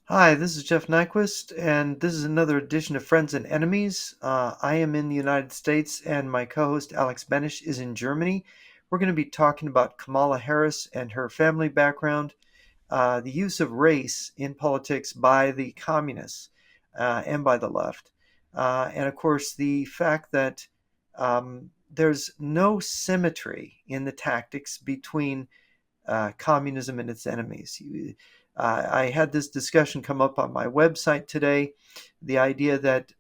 Hi, this is Jeff Nyquist, and this is another edition of Friends and Enemies. I am in the United States, and my co host Alex Benish is in Germany. We're going to be talking about Kamala Harris and her family background, the use of race in politics by the communists and by the left, and of course, the fact that there's no symmetry in the tactics between communism and its enemies. I had this discussion come up on my website today. The idea that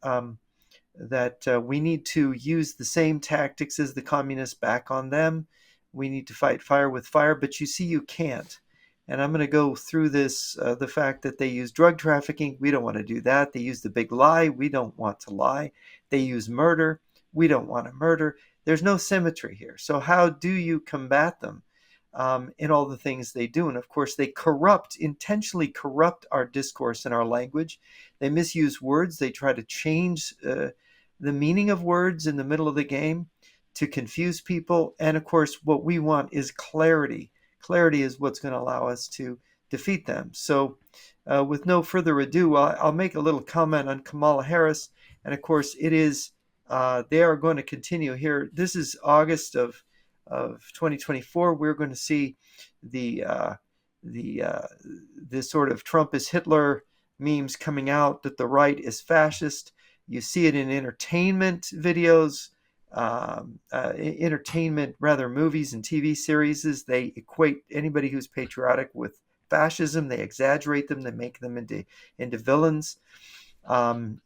we need to use the same tactics as the communists back on them. We need to fight fire with fire, but you see, you can't. And I'm going to go through this the fact that they use drug trafficking. We don't want to do that. They use the big lie. We don't want to lie. They use murder. We don't want to murder. There's no symmetry here. So, how do you combat them in all the things they do? And of course, they intentionally corrupt our discourse and our language. They misuse words. They try to change the meaning of words in the middle of the game to confuse people. And of course, what we want is clarity. Clarity is what's going to allow us to defeat them. So, with no further ado, I'll make a little comment on Kamala Harris. And of course, they are going to continue here. This is August of 2024. We're going to see the this sort of Trump is Hitler memes coming out, that the right is fascist. You see it in entertainment videos, movies and TV series. They equate anybody who's patriotic with fascism. They exaggerate them. They make them into villains.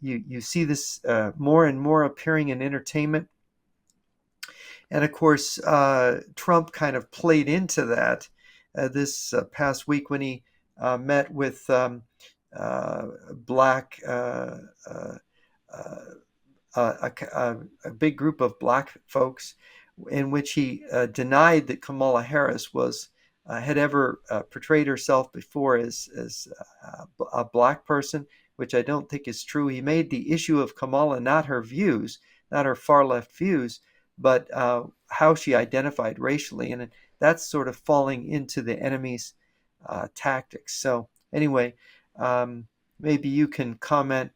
You see this more and more appearing in entertainment. And of course, Trump kind of played into that this past week when he met with black a big group of black folks, in which he denied that Kamala Harris had ever portrayed herself before as a black person, which I don't think is true. He made the issue of Kamala not her views, not her far left views, but how she identified racially, and that's sort of falling into the enemy's tactics. So anyway, maybe you can comment,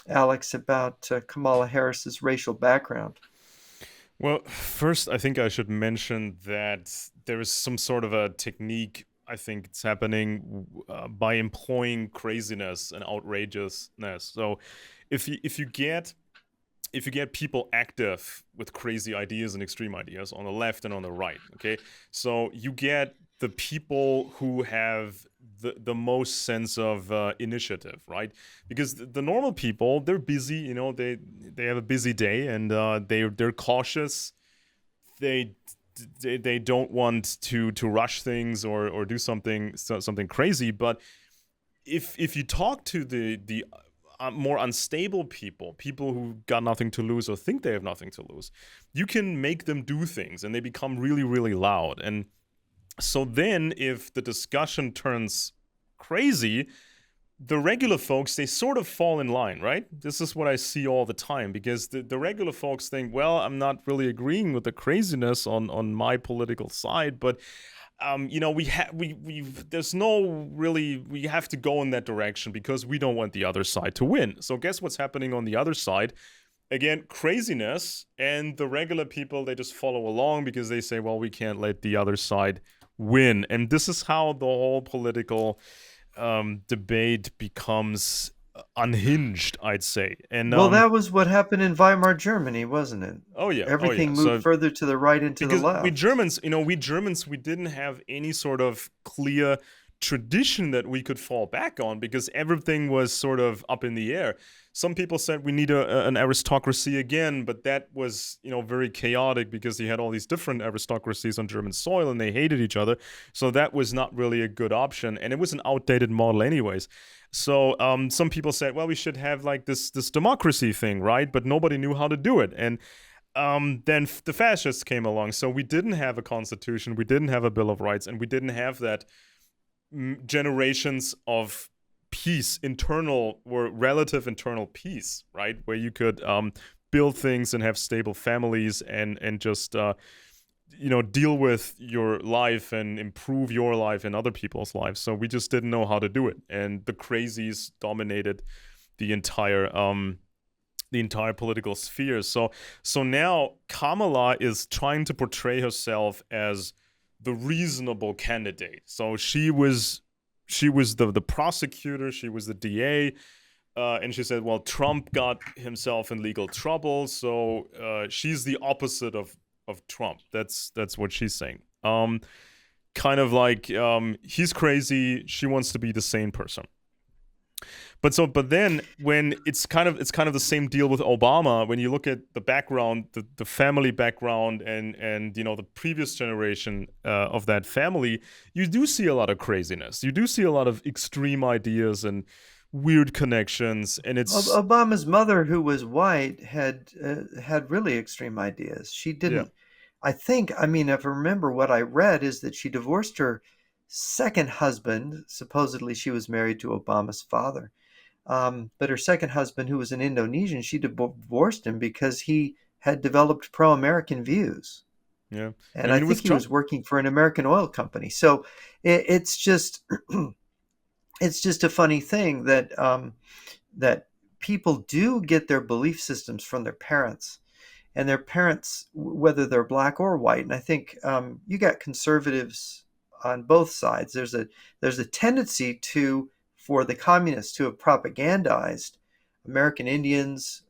Alex, about Kamala Harris's racial background. Well, first, I think I should mention that there is some sort of a technique. I think it's happening by employing craziness and outrageousness. So, if you get people active with crazy ideas and extreme ideas on the left and on the right, okay, so you get the people who have the most sense of initiative, right? Because the normal people, they're busy, they have a busy day, and they're cautious. They they don't want to rush things or do something crazy. But if you talk to the more unstable people who got nothing to lose or think they have nothing to lose, you can make them do things, and they become really, really loud. And so then, if the discussion turns crazy, the regular folks, they sort of fall in line, right? This is what I see all the time, because the regular folks think, well, I'm not really agreeing with the craziness on my political side, but there's no really, we have to go in that direction because we don't want the other side to win. So guess what's happening on the other side? Again, craziness, and the regular people, they just follow along because they say, well, we can't let the other side win. And this is how the whole political debate becomes unhinged, I'd say. And Well, that was what happened in Weimar Germany, wasn't it? oh yeah, oh Everything yeah. moved So further to the right and to the because left. we Germans, we didn't have any sort of clear tradition that we could fall back on, because everything was sort of up in the air. Some people said we need an aristocracy again, but that was, very chaotic, because you had all these different aristocracies on German soil and they hated each other. So that was not really a good option, and it was an outdated model anyways. So some people said, well, we should have like this democracy thing, right? But nobody knew how to do it. And then the fascists came along. So we didn't have a constitution, we didn't have a Bill of Rights, and we didn't have that generations of peace, internal or relative internal peace, right? Where you could build things and have stable families, and just deal with your life and improve your life and other people's lives. So we just didn't know how to do it, and the crazies dominated the entire political sphere. So now Kamala is trying to portray herself as the reasonable candidate. So she was the prosecutor, she was the DA, and she said, well, Trump got himself in legal trouble, so she's the opposite of Trump. That's what she's saying. Kind of like he's crazy, she wants to be the sane person. But then when it's kind of the same deal with Obama. When you look at the background, the family background, and the previous generation of that family, you do see a lot of craziness. You do see a lot of extreme ideas and weird connections, and it's Obama's mother, who was white, had really extreme ideas. She yeah, didn't. I think. I mean, if I remember what I read, is that she divorced her second husband. Supposedly, she was married to Obama's father. But her second husband, who was an Indonesian, she divorced him because he had developed pro-American views, yeah. and I I mean, think with he was Trump, working for an American oil company. So it's just it's just a funny thing that that people do get their belief systems from their parents, and their parents, whether they're black or white. And I think you got conservatives on both sides. There's a tendency for the communists to have propagandized American Indians,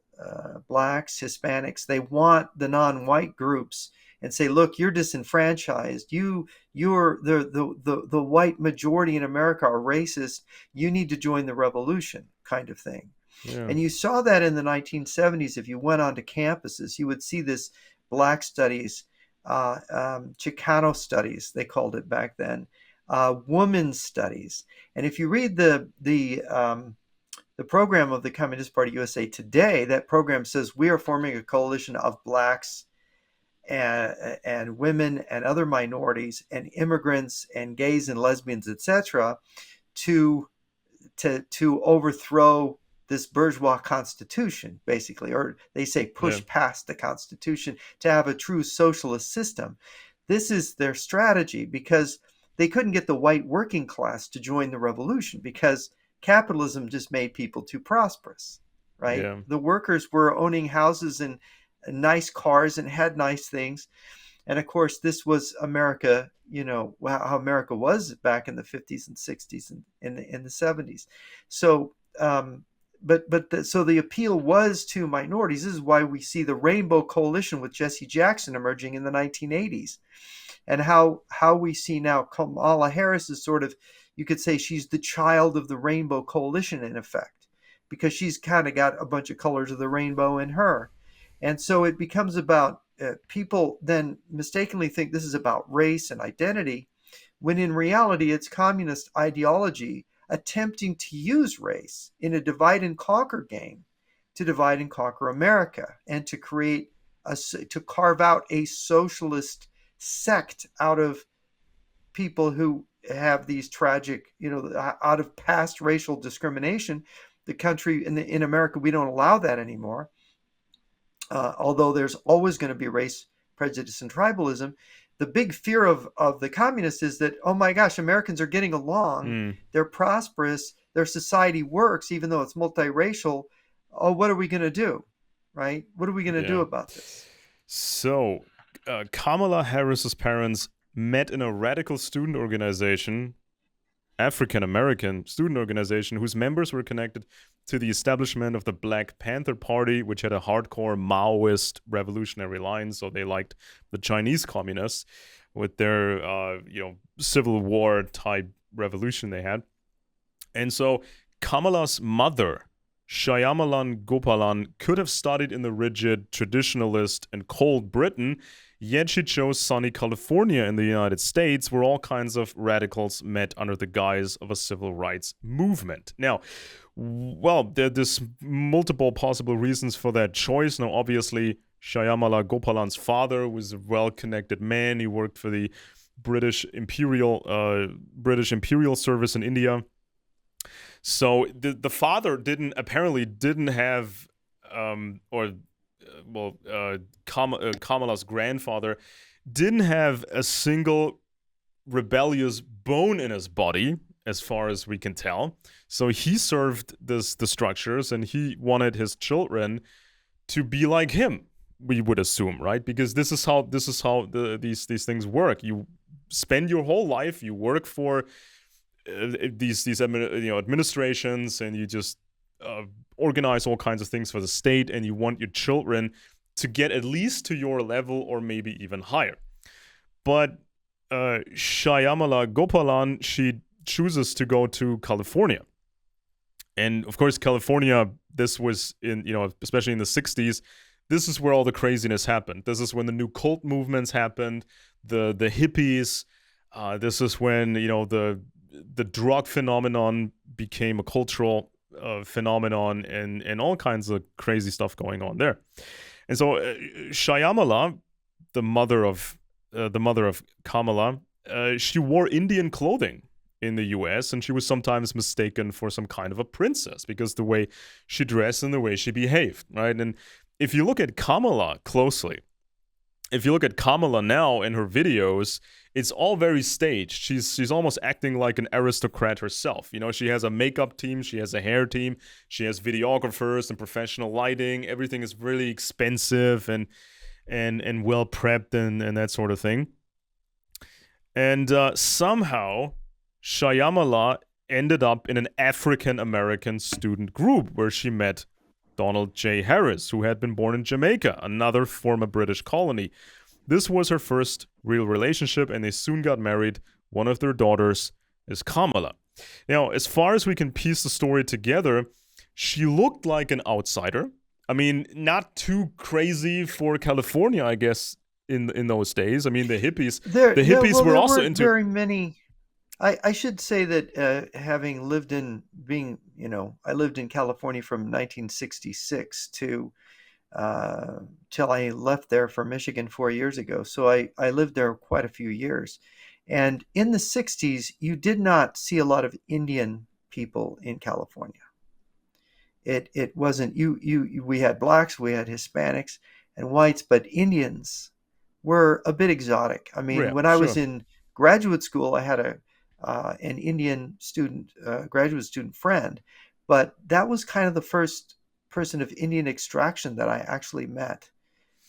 blacks, Hispanics. They want the non-white groups and say, look, you're disenfranchised. You're the white majority in America are racist. You need to join the revolution, kind of thing. yeah, And you saw that in the 1970s. If you went onto campuses, you would see this black studies, Chicano studies, they called it back then, women's studies. And if you read the program of the Communist Party USA today, that program says we are forming a coalition of blacks and women and other minorities and immigrants and gays and lesbians, etc., to to overthrow this bourgeois constitution, basically, or they say yeah, push past the constitution to have a true socialist system. This is their strategy because they couldn't get the white working class to join the revolution because capitalism just made people too prosperous, right? yeah, The workers were owning houses and nice cars and had nice things. And of course, this was America, how America was back in the 50s and 60s and in the 70s. So, so the appeal was to minorities. This is why we see the Rainbow Coalition with Jesse Jackson emerging in the 1980s, and how we see now Kamala Harris is sort of, you could say she's the child of the Rainbow Coalition in effect, because she's kind of got a bunch of colors of the rainbow in her. And so it becomes about people then mistakenly think this is about race and identity, when in reality it's communist ideology attempting to use race in a divide and conquer game to divide and conquer America and to to carve out a socialist sect out of people who have these tragic, out of past racial discrimination. The country in America, we don't allow that anymore. Although there's always going to be race prejudice and tribalism, the big fear of the communists is that, oh my gosh, Americans are getting along, mm, they're prosperous, their society works, even though it's multiracial. Oh, what are we going to do? Right? What are we going to do yeah. about this? So Kamala Harris's parents met in a radical student organization, African American student organization, whose members were connected to the establishment of the Black Panther Party, which had a hardcore Maoist revolutionary line. So they liked the Chinese communists with their Civil War type revolution they had. And so Kamala's mother, Shyamalan Gopalan, could have studied in the rigid, traditionalist, and cold Britain, yet she chose sunny California in the United States, where all kinds of radicals met under the guise of a civil rights movement. Now, well, there's multiple possible reasons for that choice. Now, obviously, Shyamala Gopalan's father was a well-connected man. He worked for the British Imperial Service in India. So the father didn't have Kamala's grandfather didn't have a single rebellious bone in his body, as far as we can tell. So he served the structures, and he wanted his children to be like him. We would assume, right? Because this is how these things work. You spend your whole life, you work for these administrations, and you just organize all kinds of things for the state, and you want your children to get at least to your level or maybe even higher. But Shyamala Gopalan, she chooses to go to California. And of course, California, this was in, especially in the 60s, this is where all the craziness happened. This is when the new cult movements happened, the hippies. This is when, the drug phenomenon became a cultural phenomenon, and all kinds of crazy stuff going on there. And so Shyamala, the mother of Kamala, she wore Indian clothing in the US, and she was sometimes mistaken for some kind of a princess because the way she dressed and the way she behaved, right? And if you look at Kamala closely, if you look at Kamala now in her videos, it's all very staged. She's almost acting like an aristocrat herself. She has a makeup team, she has a hair team, she has videographers and professional lighting. Everything is really expensive and well prepped and that sort of thing. And somehow Shyamala ended up in an African American student group where she met Donald J. Harris, who had been born in Jamaica, another former British colony. This was her first real relationship, and they soon got married. One of their daughters is Kamala. Now, as far as we can piece the story together, she looked like an outsider. I mean, not too crazy for California, I guess, in those days. I mean, the hippies were there also weren't into. very many. I should say that having lived in I lived in California from 1966 to till I left there for Michigan 4 years ago. So I lived there quite a few years. And in the 60s, you did not see a lot of Indian people in California. It wasn't we had blacks, we had Hispanics and whites, but Indians were a bit exotic. I mean, Yeah, when I was sure. in graduate school, I had an Indian student, graduate student friend, but that was kind of the first person of Indian extraction that I actually met.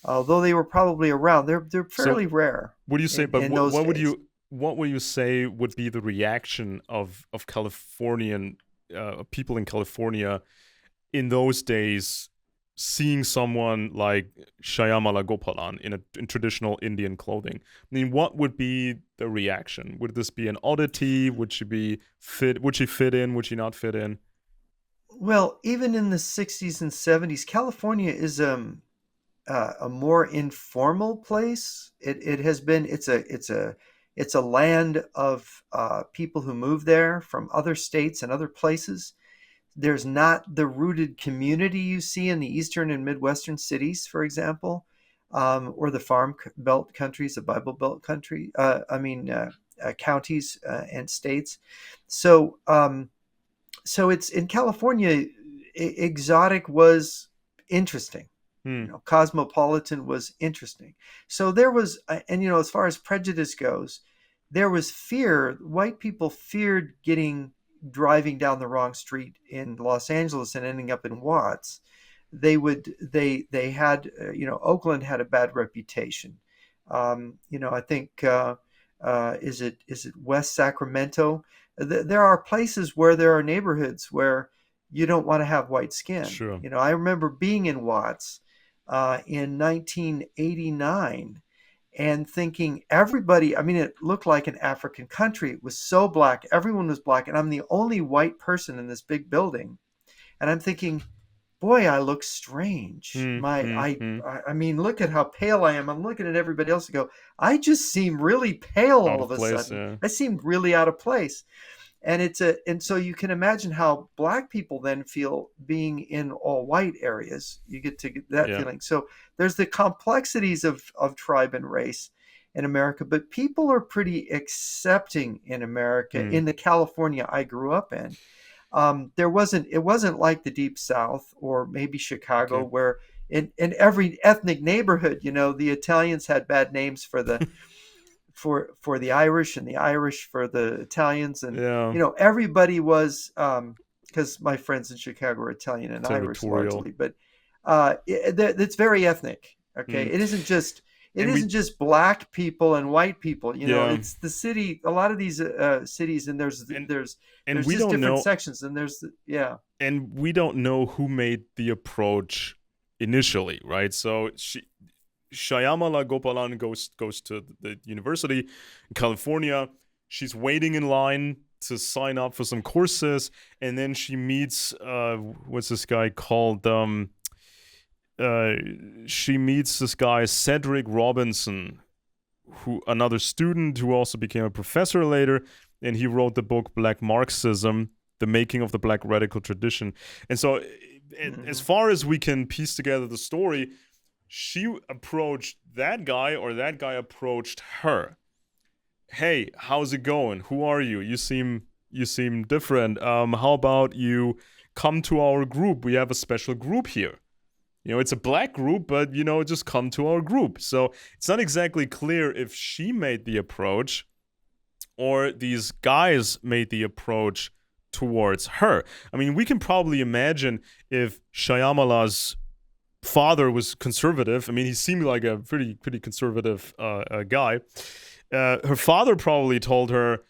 Although they were probably around, they're So fairly rare what do you say? But in those days. what would you say would be the reaction of Californian people in California in those days, seeing someone like Shyamala Gopalan in traditional Indian clothing? I mean, what would be the reaction? Would this be an oddity? Would she fit in? Would she not fit in? Well, even in the 60s and 70s, California is a more informal place. It has been it's a land of people who move there from other states and other places. There's not the rooted community you see in the eastern and midwestern cities, for example, or the farm belt countries, the Bible Belt country. Counties and states. So it's in California. Exotic was interesting. Hmm. Cosmopolitan was interesting. So there was, and as far as prejudice goes, there was fear. White people feared driving down the wrong street in Los Angeles and ending up in Watts. They had, Oakland had a bad reputation. I think, is it West Sacramento? There are places where there are neighborhoods where you don't want to have white skin. Sure. I remember being in Watts in 1989 and thinking everybody, I mean, it looked like an African country. It was so black. Everyone was black. And I'm the only white person in this big building. And I'm thinking, boy, I look strange. Hmm. Hmm. Hmm. I mean, look at how pale I am. I'm looking at everybody else and go, I just seem really pale Out all of of a place. sudden. Yeah. I seem really out of place. And so you can imagine how black people then feel being in all white areas. You get to get that Yeah. feeling. So there's the complexities of tribe and race in America, but people are pretty accepting in America, Hmm. in the California I grew up in. It wasn't like the Deep South or maybe Chicago Okay. where in every ethnic neighborhood. The Italians had bad names for the Irish, and the Irish for the Italians, and Yeah, everybody was, because my friends in Chicago are Italian and Irish territorial. largely, but it's very ethnic. Okay, Mm. it And isn't we, just black people and white people. yeah, It's the city. A lot of these cities, and and there's we just don't different know, sections, and yeah. who made the approach initially, right? So Shyamala Gopalan goes to the university in California. She's waiting in line to sign up for some courses, and then she meets what's this guy called? She meets this guy Cedric Robinson, who another student who also became a professor later, and he wrote the book Black Marxism: The Making of the Black Radical Tradition. And so, as Hmm. far as we can piece together the story, she approached that guy, or that guy approached her. Hey, how's it going? Who are you? You seem different. How about you come to our group? We have a special group here. It's a black group, but just come to our group. So it's not exactly clear if she made the approach or these guys made the approach towards her. I mean, we can probably imagine if Shyamala's father was conservative. I mean, he seemed like a pretty conservative guy. Her father probably told her,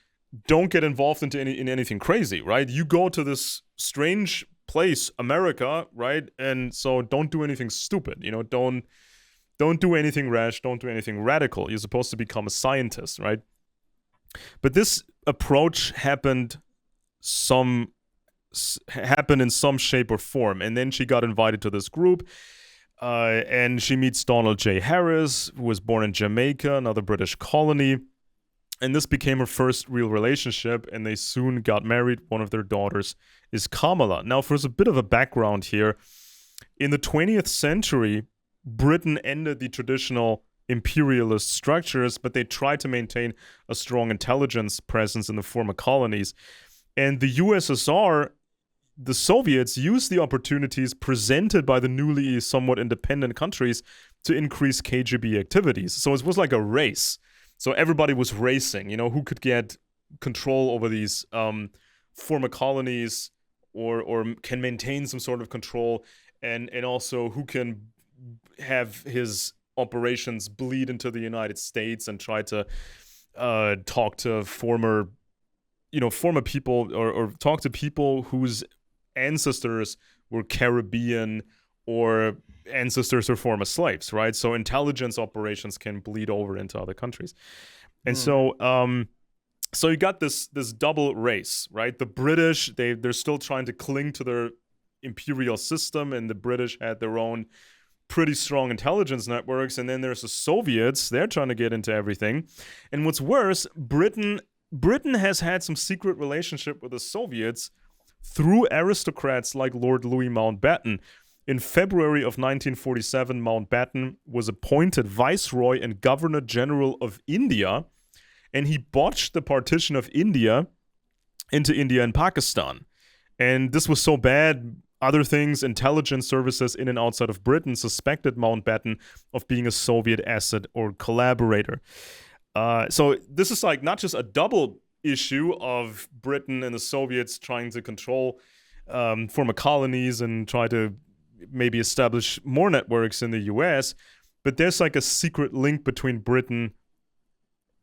"Don't get involved in anything crazy, right? You go to this strange place, America, right? And so don't do anything stupid. Don't do anything rash. Don't do anything radical. You're supposed to become a scientist, right?" But this approach happened in some shape or form, and then she got invited to this group. And she meets Donald J. Harris, who was born in Jamaica, another British colony. And this became her first real relationship, and they soon got married. One of their daughters is Kamala. Now, for a bit of a background here, in the 20th century, Britain ended the traditional imperialist structures, but they tried to maintain a strong intelligence presence in the former colonies. And the USSR, the Soviets, used the opportunities presented by the newly somewhat independent countries to increase KGB activities. So it was like a race. So everybody was racing, who could get control over these former colonies, or can maintain some sort of control, and also who can have his operations bleed into the United States and try to talk to former people, or talk to people whose ancestors were Caribbean, or ancestors were former slaves, right? So intelligence operations can bleed over into other countries. And Hmm. so you got this double race, right? The British, they're still trying to cling to their imperial system, and the British had their own pretty strong intelligence networks. And then there's the Soviets, they're trying to get into everything. And what's worse, Britain has had some secret relationship with the Soviets through aristocrats like Lord Louis Mountbatten. In February of 1947, Mountbatten was appointed Viceroy and Governor General of India, and he botched the partition of India into India and Pakistan. And this was so bad, other things, intelligence services in and outside of Britain suspected Mountbatten of being a Soviet asset or collaborator. So this is like not just a double issue of Britain and the Soviets trying to control former colonies and try to maybe establish more networks in the US, but there's like a secret link between Britain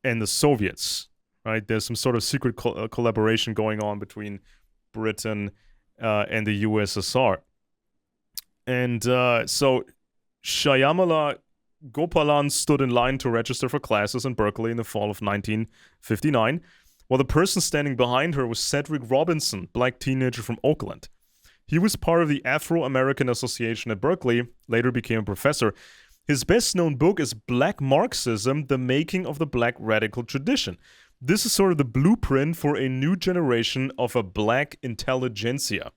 and the Soviets, right? There's some sort of secret collaboration going on between Britain and the USSR. And so Shyamala Gopalan stood in line to register for classes in Berkeley in the fall of 1959, while the person standing behind her was Cedric Robinson, black teenager from Oakland. He was part of the Afro-American Association at Berkeley, later became a professor. His best-known book is Black Marxism: The Making of the Black Radical Tradition. This is sort of the blueprint for a new generation of a black intelligentsia.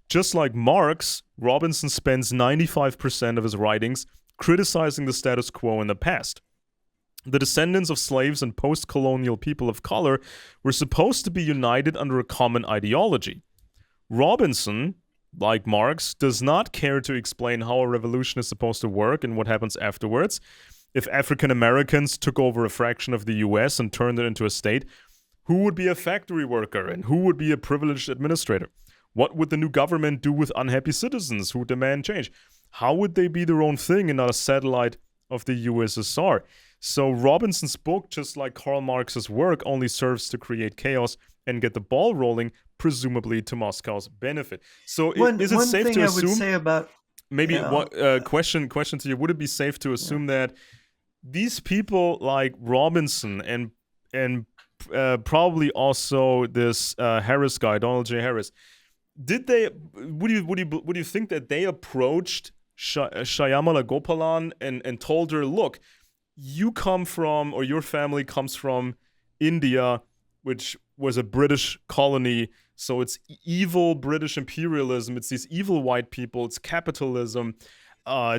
Just like Marx, Robinson spends 95% of his writings criticizing the status quo in the past. The descendants of slaves and post-colonial people of color were supposed to be united under a common ideology. Robinson like Marx, does not care to explain how a revolution is supposed to work and what happens afterwards. If African Americans took over a fraction of the US and turned it into a state, who would be a factory worker and who would be a privileged administrator? What would the new government do with unhappy citizens who demand change? How would they be their own thing and not a satellite of the USSR? So Robinson's book, just like Karl Marx's work, only serves to create chaos and get the ball rolling, presumably to Moscow's benefit. So is it One safe thing to I would assume? say about, you Maybe know, what question to you? Would it be safe to yeah. assume that these people like Robinson and probably also this Harris guy, Donald J. Harris, did they? Would you think that they approached Shyamala Gopalan and told her, look, you come from, or your family comes from India, which was a British colony. So it's evil British imperialism. It's these evil white people. It's capitalism,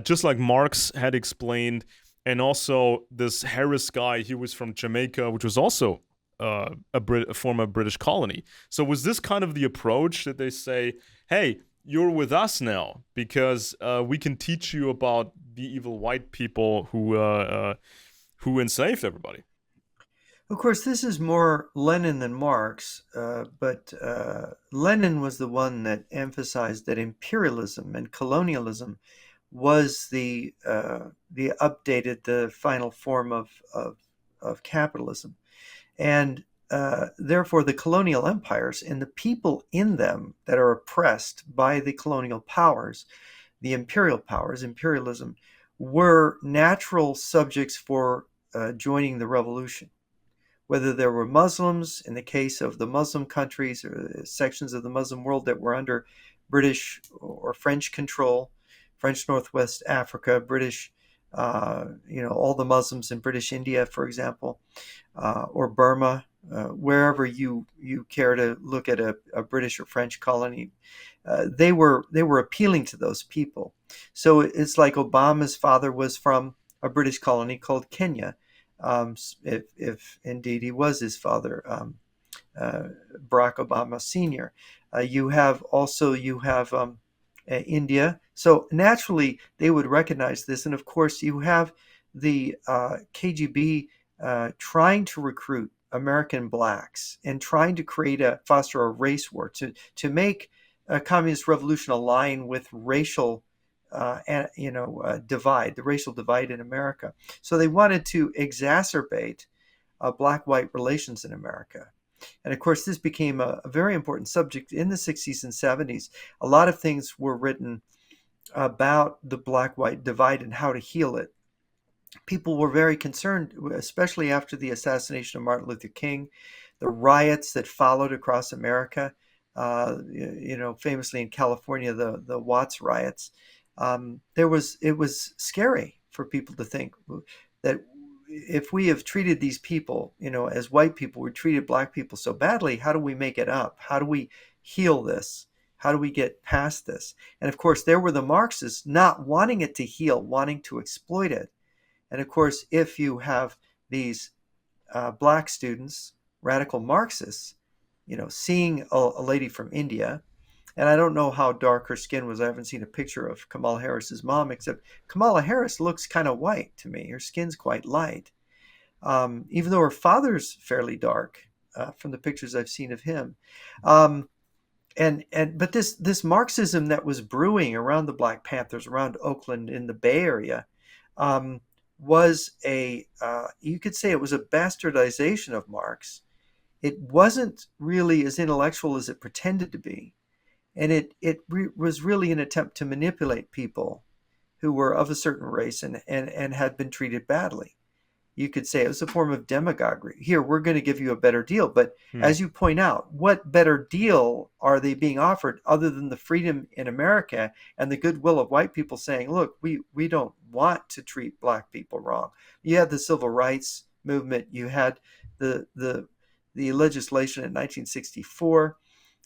just like Marx had explained. And also this Harris guy, he was from Jamaica, which was also a former British colony. So was this kind of the approach that they say, hey, you're with us now because we can teach you about the evil white people who enslaved everybody? Of course, this is more Lenin than Marx, but Lenin was the one that emphasized that imperialism and colonialism was the updated, the final form of capitalism, and therefore the colonial empires and the people in them that are oppressed by the colonial powers, the imperial powers, imperialism, were natural subjects for joining the revolution. Whether there were Muslims, in the case of the Muslim countries or sections of the Muslim world that were under British or French control, French Northwest Africa, British, all the Muslims in British India, for example, or Burma, wherever you care to look at a British or French colony, they were appealing to those people. So it's like Obama's father was from a British colony called Kenya, if indeed he was his father, Barack Obama Sr. You have India. So naturally, they would recognize this. And of course, you have the KGB trying to recruit American blacks and trying to foster a race war to make a communist revolution align with racial divide, the racial divide in America. So they wanted to exacerbate black-white relations in America. And of course, this became a very important subject in the 60s and 70s. A lot of things were written about the black-white divide and how to heal it. People were very concerned, especially after the assassination of Martin Luther King, the riots that followed across America, famously in California, the Watts riots. It was scary for people to think that if we have treated these people, as white people, we treated black people so badly, how do we make it up? How do we heal this? How do we get past this? And of course, there were the Marxists not wanting it to heal, wanting to exploit it. And of course, if you have these black students, radical Marxists, seeing a lady from India, and I don't know how dark her skin was. I haven't seen a picture of Kamala Harris's mom, except Kamala Harris looks kind of white to me. Her skin's quite light, even though her father's fairly dark from the pictures I've seen of him. But this Marxism that was brewing around the Black Panthers, around Oakland in the Bay Area, was you could say it was a bastardization of Marx. It wasn't really as intellectual as it pretended to be. And it was really an attempt to manipulate people who were of a certain race and had been treated badly. You could say it was a form of demagoguery. Here, we're going to give you a better deal. But as you point out, what better deal are they being offered other than the freedom in America and the goodwill of white people saying, look, we don't want to treat black people wrong. You had the civil rights movement. You had the legislation in 1964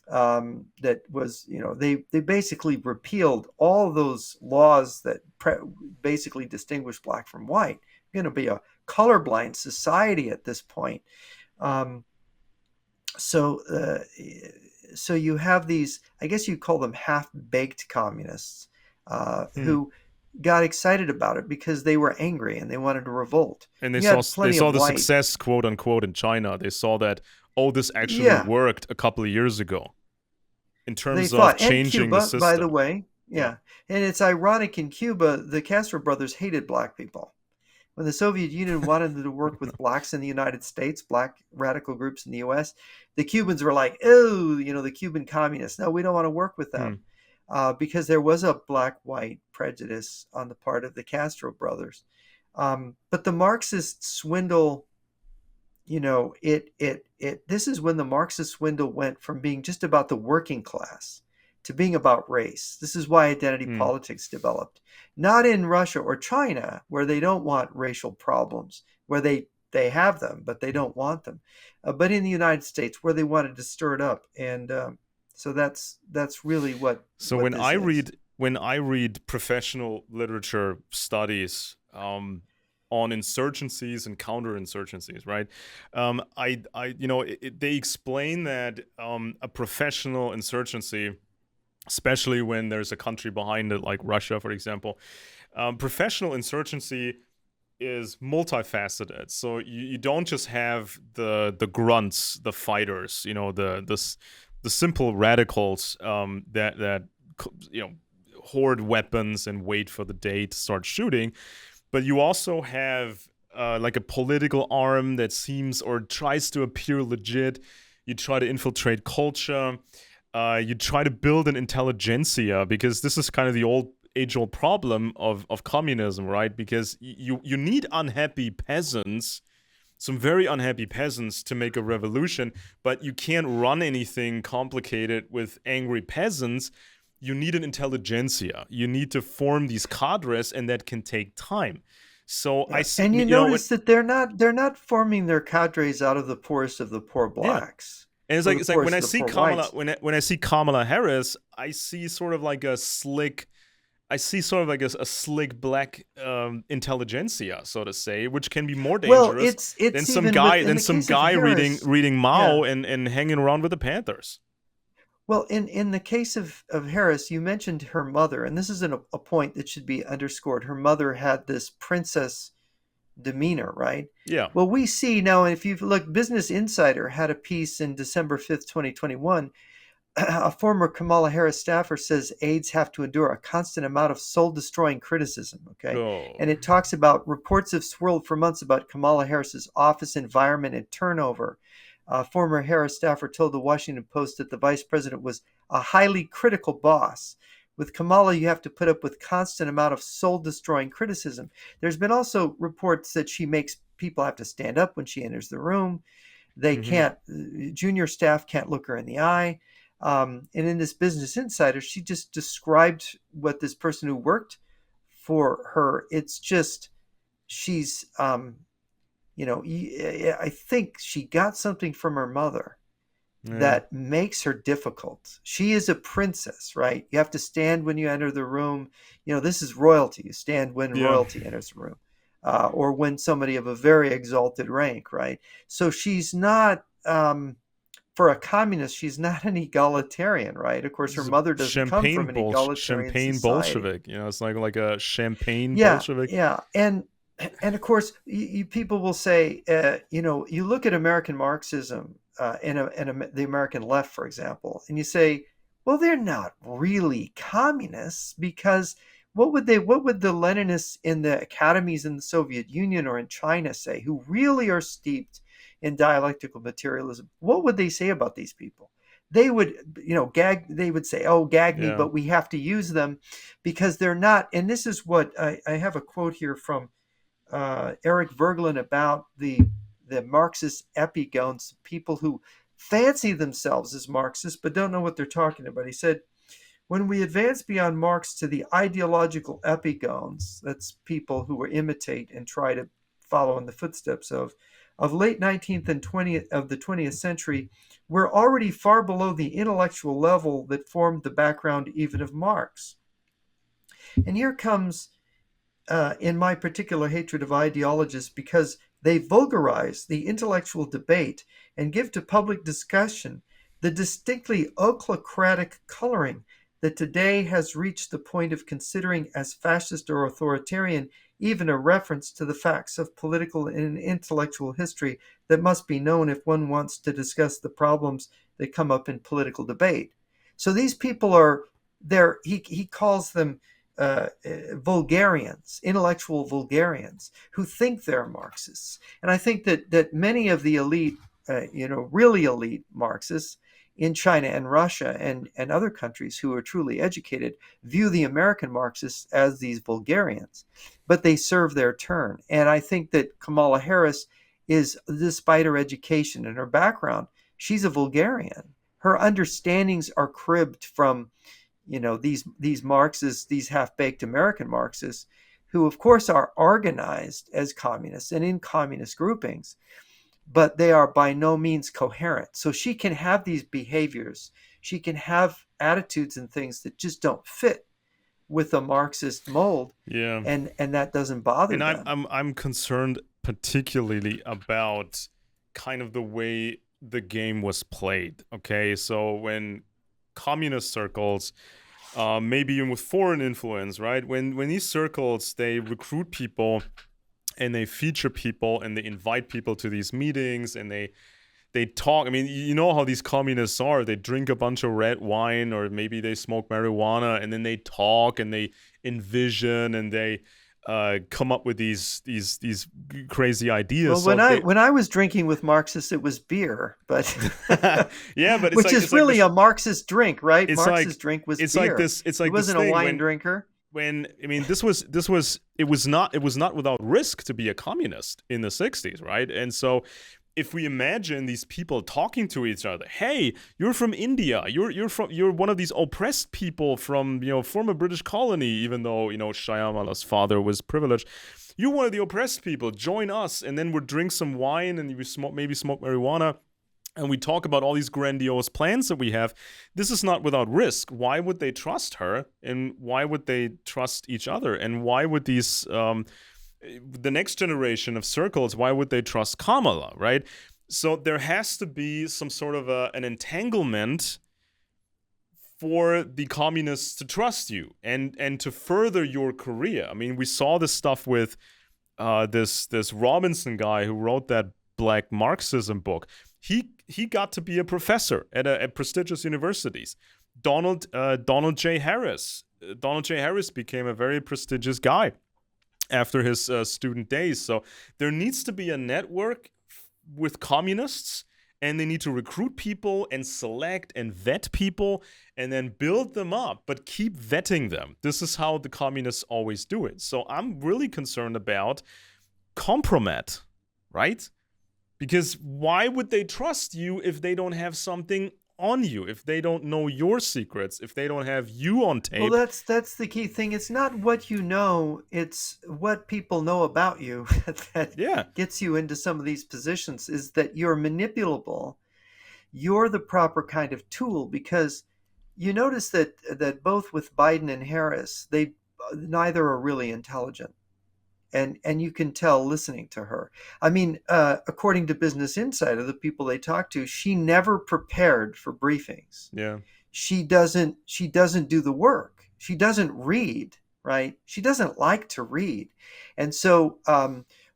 that was, they basically repealed all those laws that basically distinguish black from white. Going to be a colorblind society at this point. So so you have these, I guess you call them half-baked communists, Hmm. who got excited about it because they were angry and they wanted to revolt. And You had they plenty saw of the white. success, quote unquote, in China. They saw that, oh, this actually Yeah, worked a couple of years ago in they terms of thought. And changing the Cuba, by the system. way. Yeah. Yeah. And it's ironic, in Cuba, the Castro brothers hated black people. When the Soviet Union wanted to work with blacks in the United States, black radical groups in the US, the Cubans were like, oh, the Cuban communists. No, we don't want to work with them, Hmm. because there was a black white prejudice on the part of the Castro brothers. But the Marxist swindle, this is when the Marxist swindle went from being just about the working class to being about race. This is why identity Hmm. politics developed. Not in Russia or China, where they don't want racial problems, where they have them, but they don't want them. But in the United States, where they wanted to stir it up. And so that's really So what this is. when I read professional literature studies on insurgencies and counterinsurgencies, right? They explain that a professional insurgency, especially when there's a country behind it, like Russia, for example, professional insurgency is multifaceted. So you don't just have the grunts, the fighters, the simple radicals that hoard weapons and wait for the day to start shooting, but you also have like a political arm that seems or tries to appear legit. You try to infiltrate culture. You try to build an intelligentsia, because this is kind of the age-old problem of communism, right? Because you need unhappy peasants, some very unhappy peasants, to make a revolution, but you can't run anything complicated with angry peasants. You need an intelligentsia. You need to form these cadres, and that can take time. So I Yeah. see, And you notice that they're not forming their cadres out of the poorest of the poor yeah. blacks And or the it's like when poorest I of the see poor whites. When I see Kamala Harris, I see sort of like a slick, I see sort of like a slick black intelligentsia, so to say, which can be more Well, dangerous it's even with in than the some case of guy Harris. reading Mao Yeah. and hanging around with the Panthers. Well, in the case of Harris, you mentioned her mother, and this is a point that should be underscored. Her mother had this princess demeanor, right? Yeah. Well, we see now, if you look, Business Insider had a piece in December 5th, 2021. A former Kamala Harris staffer says aides have to endure a constant amount of soul-destroying criticism, okay? Oh. And it talks about reports have swirled for months about Kamala Harris's office environment and turnover. Former Harris staffer told the Washington Post that the vice president was a highly critical boss. With Kamala, you have to put up with constant amount of soul-destroying criticism. There's been also reports that she makes people have to stand up when she enters the room. They Mm-hmm. can't, junior staff can't look her in the eye. And in this Business Insider, she just described what this person who worked for her. It's just, she's, I think she got something from her mother Yeah. that makes her difficult. She is a princess, right? You have to stand when you enter the room. This is royalty. You stand when Yeah. royalty enters the room, or when somebody of a very exalted rank, right? So she's not, for a communist, she's not an egalitarian, right? Of course, her This is mother doesn't come from an egalitarian champagne society. Bolshevik. It's like a champagne Yeah, Bolshevik. yeah, and of course, people will say, you look at American Marxism, the American left, for example, and you say, well, they're not really communists, because what would the Leninists in the academies in the Soviet Union or in China say, who really are steeped in dialectical materialism? What would they say about these people? They would, they would say, oh, gag me, Yeah. but we have to use them because they're not. And this is what I have a quote here from Eric Verglen about the Marxist epigones, people who fancy themselves as Marxists but don't know what they're talking about. He said, when we advance beyond Marx to the ideological epigones, that's people who imitate and try to follow in the footsteps of late 19th and 20th of the 20th century, we're already far below the intellectual level that formed the background even of Marx. And here comes, in my particular hatred of ideologists, because they vulgarize the intellectual debate and give to public discussion the distinctly ochlocratic coloring that today has reached the point of considering as fascist or authoritarian even a reference to the facts of political and intellectual history that must be known if one wants to discuss the problems that come up in political debate. So these people are there. He calls them vulgarians, intellectual vulgarians, who think they're Marxists. And I think that many of the elite, really elite Marxists in China and Russia and other countries who are truly educated view the American Marxists as these vulgarians, but they serve their turn. And I think that Kamala Harris is, despite her education and her background, she's a vulgarian. Her understandings are cribbed from these Marxists, these half-baked American Marxists, who of course are organized as communists and in communist groupings, but they are by no means coherent. So she can have these behaviors, she can have attitudes and things that just don't fit with a Marxist mold, Yeah. and that doesn't bother And them. I'm concerned particularly about kind of the way the game was played. Okay, so when communist circles, maybe even with foreign influence, right? When these circles, they recruit people and they feature people and they invite people to these meetings and they talk. I mean, you know how these communists are. They drink a bunch of red wine or maybe they smoke marijuana and then they talk and they envision and they come up with these crazy ideas. Well, So when I was drinking with Marxists, it was beer, but yeah, but which is really a Marxist drink, right? it's Marxist drink was it's beer. like this. It's like He wasn't this a thing wine drinker. when I mean this was it was not without risk to be a communist in the 60s, right? And so if we imagine these people talking to each other, hey, you're from India, you're one of these oppressed people from former British colony, even though Shyamala's father was privileged. You're one of the oppressed people. Join us, and then we'll drink some wine and we maybe smoke marijuana. And we talk about all these grandiose plans that we have. This is not without risk. Why would they trust her? And why would they trust each other? And why would these the next generation of circles, why would they trust Kamala, right? So there has to be some sort of an entanglement for the communists to trust you and to further your career. I mean, we saw this stuff with this Robinson guy who wrote that Black Marxism book. He got to be a professor at prestigious universities. Donald J. Harris. Donald J. Harris became a very prestigious guy after his student days. So there needs to be a network with communists, and they need to recruit people and select and vet people and then build them up, but keep vetting them. This is how the communists always do it. So I'm really concerned about compromat, right? Because why would they trust you if they don't have something on you, if they don't know your secrets, if they don't have you on tape? Well, that's the key thing. It's not what you know, it's what people know about you that gets you into some of these positions, is that you're manipulable. You're the proper kind of tool, because you notice that both with Biden and Harris, they neither are really intelligent. And you can tell listening to her. I mean, according to Business Insider, the people they talk to, she never prepared for briefings. Yeah. She doesn't do the work. She doesn't read, right? She doesn't like to read. And so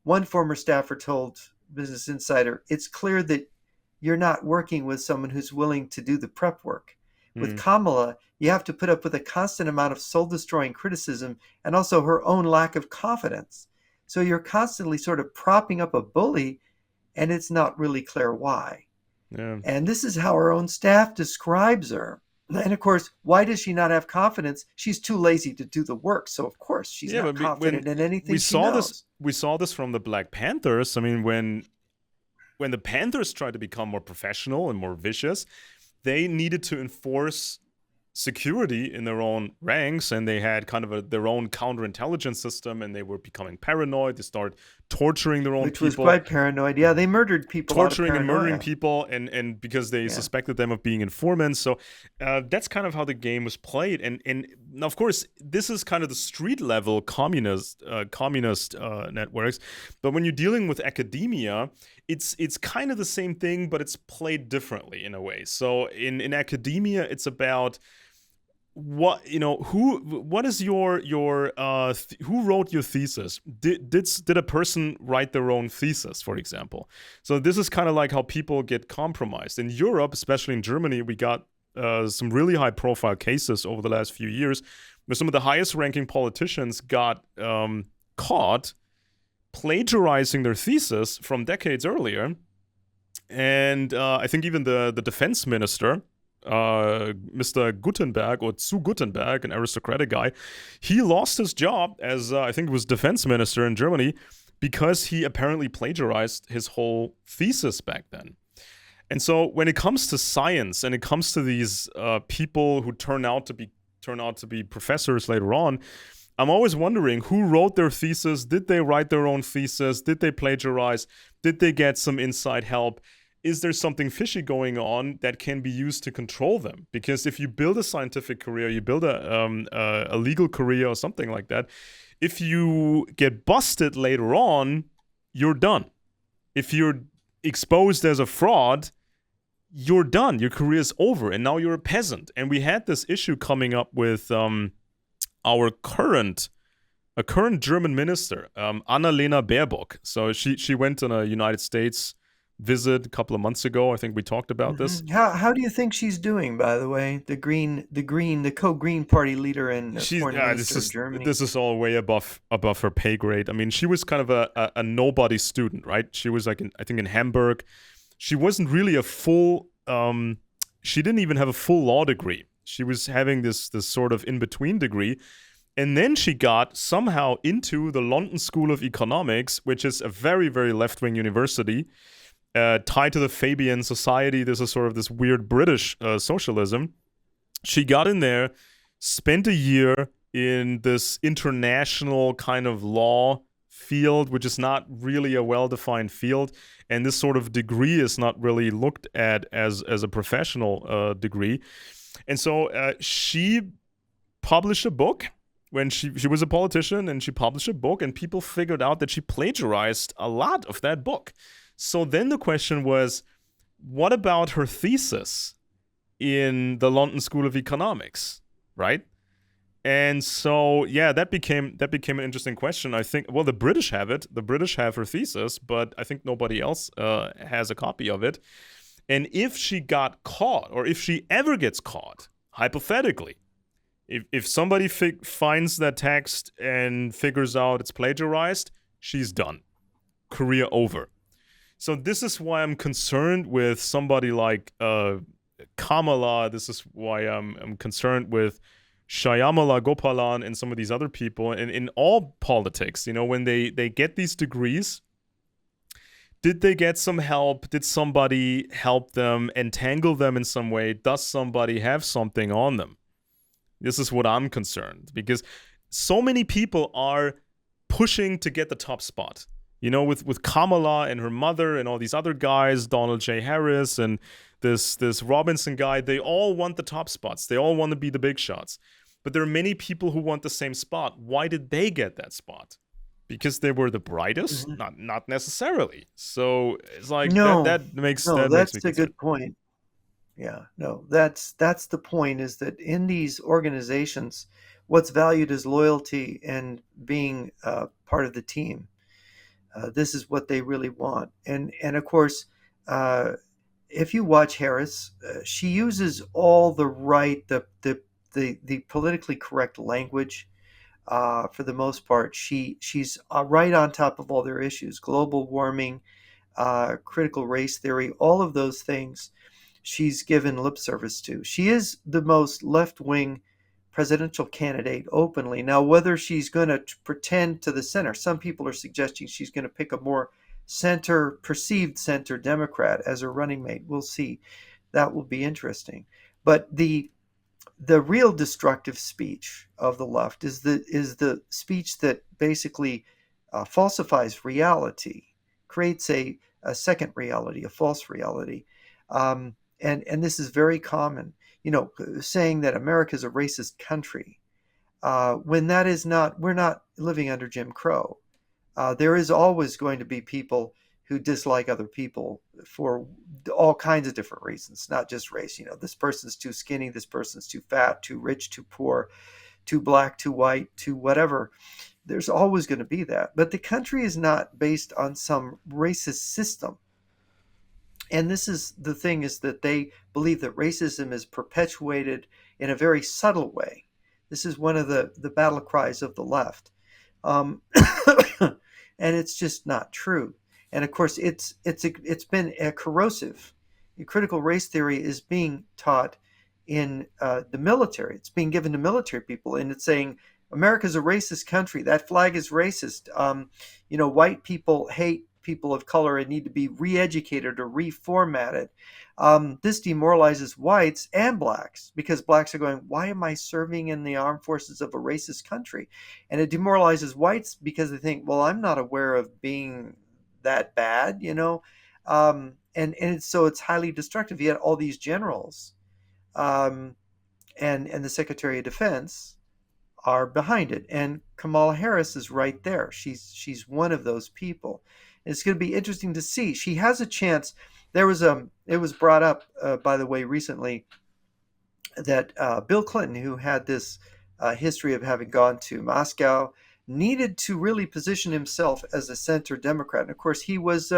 one former staffer told Business Insider, it's clear that you're not working with someone who's willing to do the prep work. With Kamala, you have to put up with a constant amount of soul-destroying criticism and also her own lack of confidence. So you're constantly sort of propping up a bully, and it's not really clear why. Yeah. And this is how her own staff describes her. And of course, why does she not have confidence? She's too lazy to do the work. So of course, she's not confident in anything she knows. We saw this from the Black Panthers. I mean, when the Panthers tried to become more professional and more vicious, they needed to enforce security in their own ranks, and they had kind of their own counterintelligence system, and they were becoming paranoid. They started torturing their own Which was people, quite paranoid. Yeah, they murdered people out of torturing and murdering paranoia. people, and because they Yeah. suspected them of being informants. So that's kind of how the game was played. And of course, this is kind of the street level communist networks. But when you're dealing with academia, it's kind of the same thing, but it's played differently in a way. So in academia, it's about what is who wrote your thesis? Did a person write their own thesis, for example? So this is kind of like how people get compromised in Europe, especially in Germany. We got some really high profile cases over the last few years where some of the highest ranking politicians got caught plagiarizing their thesis from decades earlier. And I think even the defense minister, Mr. Gutenberg, or zu Gutenberg, an aristocratic guy, he lost his job as I think it was defense minister in Germany because he apparently plagiarized his whole thesis back then. And so when it comes to science and it comes to these people who turn out to be professors later on, I'm always wondering who wrote their thesis. Did they write their own thesis? Did they plagiarize? Did they get some inside help? Is there something fishy going on that can be used to control them? Because if you build a scientific career, you build a legal career or something like that, if you get busted later on, you're done. If you're exposed as a fraud, you're done. Your career is over, and now you're a peasant. And we had this issue coming up with our current German minister, Annalena Baerbock. So she went on a United States visit a couple of months ago. I think we talked about this. How do you think she's doing, by the way? The co-Green Party leader and She's foreign this minister of is Germany. this is all way above her pay grade. I mean, she was kind of a nobody student, right? She was like I think in Hamburg. She wasn't really a full. She didn't even have a full law degree. She was having this sort of in between degree. And then she got somehow into the London School of Economics, which is a very, very left-wing university, tied to the Fabian Society. This is sort of this weird British socialism. She got in there, spent a year in this international kind of law field, which is not really a well-defined field. And this sort of degree is not really looked at as a professional degree. And so she published a book when she was a politician, and she published a book, and people figured out that she plagiarized a lot of that book. So then the question was, what about her thesis in the London School of Economics, right? And so, yeah, that became an interesting question. I think, well, the British have it. The British have her thesis, but I think nobody else has a copy of it. And if she got caught, or if she ever gets caught, hypothetically, if somebody finds that text and figures out it's plagiarized, she's done. Career over. So this is why I'm concerned with somebody like Kamala. This is why I'm concerned with Shyamala Gopalan and some of these other people. And in all politics, when they get these degrees, did they get some help? Did somebody help them, entangle them in some way? Does somebody have something on them? This is what I'm concerned, because so many people are pushing to get the top spot. With Kamala and her mother and all these other guys, Donald J. Harris and this Robinson guy, they all want the top spots. They all want to be the big shots. But there are many people who want the same spot. Why did they get that spot? Because they were the brightest? Not necessarily. So it's like No, that makes no, me that's a concerned. good point. Yeah, no, that's the point, is that in these organizations, what's valued is loyalty and being part of the team. This is what they really want. And of course, if you watch Harris, she uses all the the politically correct language. For the most part, she's right on top of all their issues: global warming, critical race theory, all of those things. She's given lip service to. She is the most left-wing presidential candidate openly. Now, whether she's going to pretend to the center, some people are suggesting she's going to pick a more perceived center Democrat as her running mate. We'll see. That will be interesting. But the real destructive speech of the left is the speech that basically falsifies reality, creates a second reality, a false reality. And this is very common, saying that America is a racist country, when that is not, we're not living under Jim Crow. There is always going to be people who dislike other people for all kinds of different reasons, not just race. This person's too skinny, this person's too fat, too rich, too poor, too black, too white, too whatever. There's always going to be that. But the country is not based on some racist system. And this is the thing, is that they believe that racism is perpetuated in a very subtle way. This is one of the battle cries of the left. Um, and it's just not true. And of course, it's been a corrosive. Critical race theory is being taught in the military. It's being given to military people, and it's saying America's a racist country. That flag is racist. White people hate people of color and need to be re-educated or reformatted. This demoralizes whites and blacks, because blacks are going, why am I serving in the armed forces of a racist country? And it demoralizes whites because they think, well, I'm not aware of being that bad. So it's highly destructive. You had all these generals, um, and the Secretary of Defense are behind it, and Kamala Harris is right there. She's one of those people. It's going to be interesting to see. She has a chance. It was brought up, by the way, recently, that Bill Clinton, who had this history of having gone to Moscow, needed to really position himself as a center Democrat. And of course, he was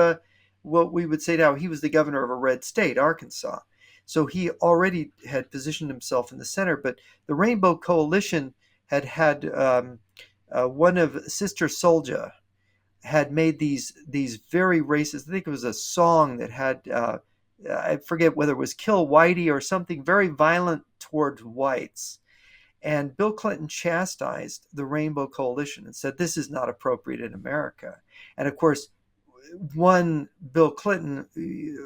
what we would say now, he was the governor of a red state, Arkansas. So he already had positioned himself in the center. But the Rainbow Coalition had one of Sister Souljah had made these very racist. I think it was a song that had I forget whether it was "Kill Whitey" or something very violent towards whites. And Bill Clinton chastised the Rainbow Coalition and said, this is not appropriate in America. And of course, won Bill Clinton